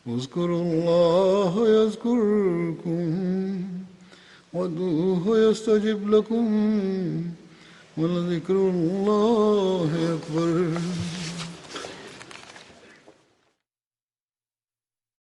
اذكروا الله يذكركم وادعوه يستجب لكم ولذكر الله أكبر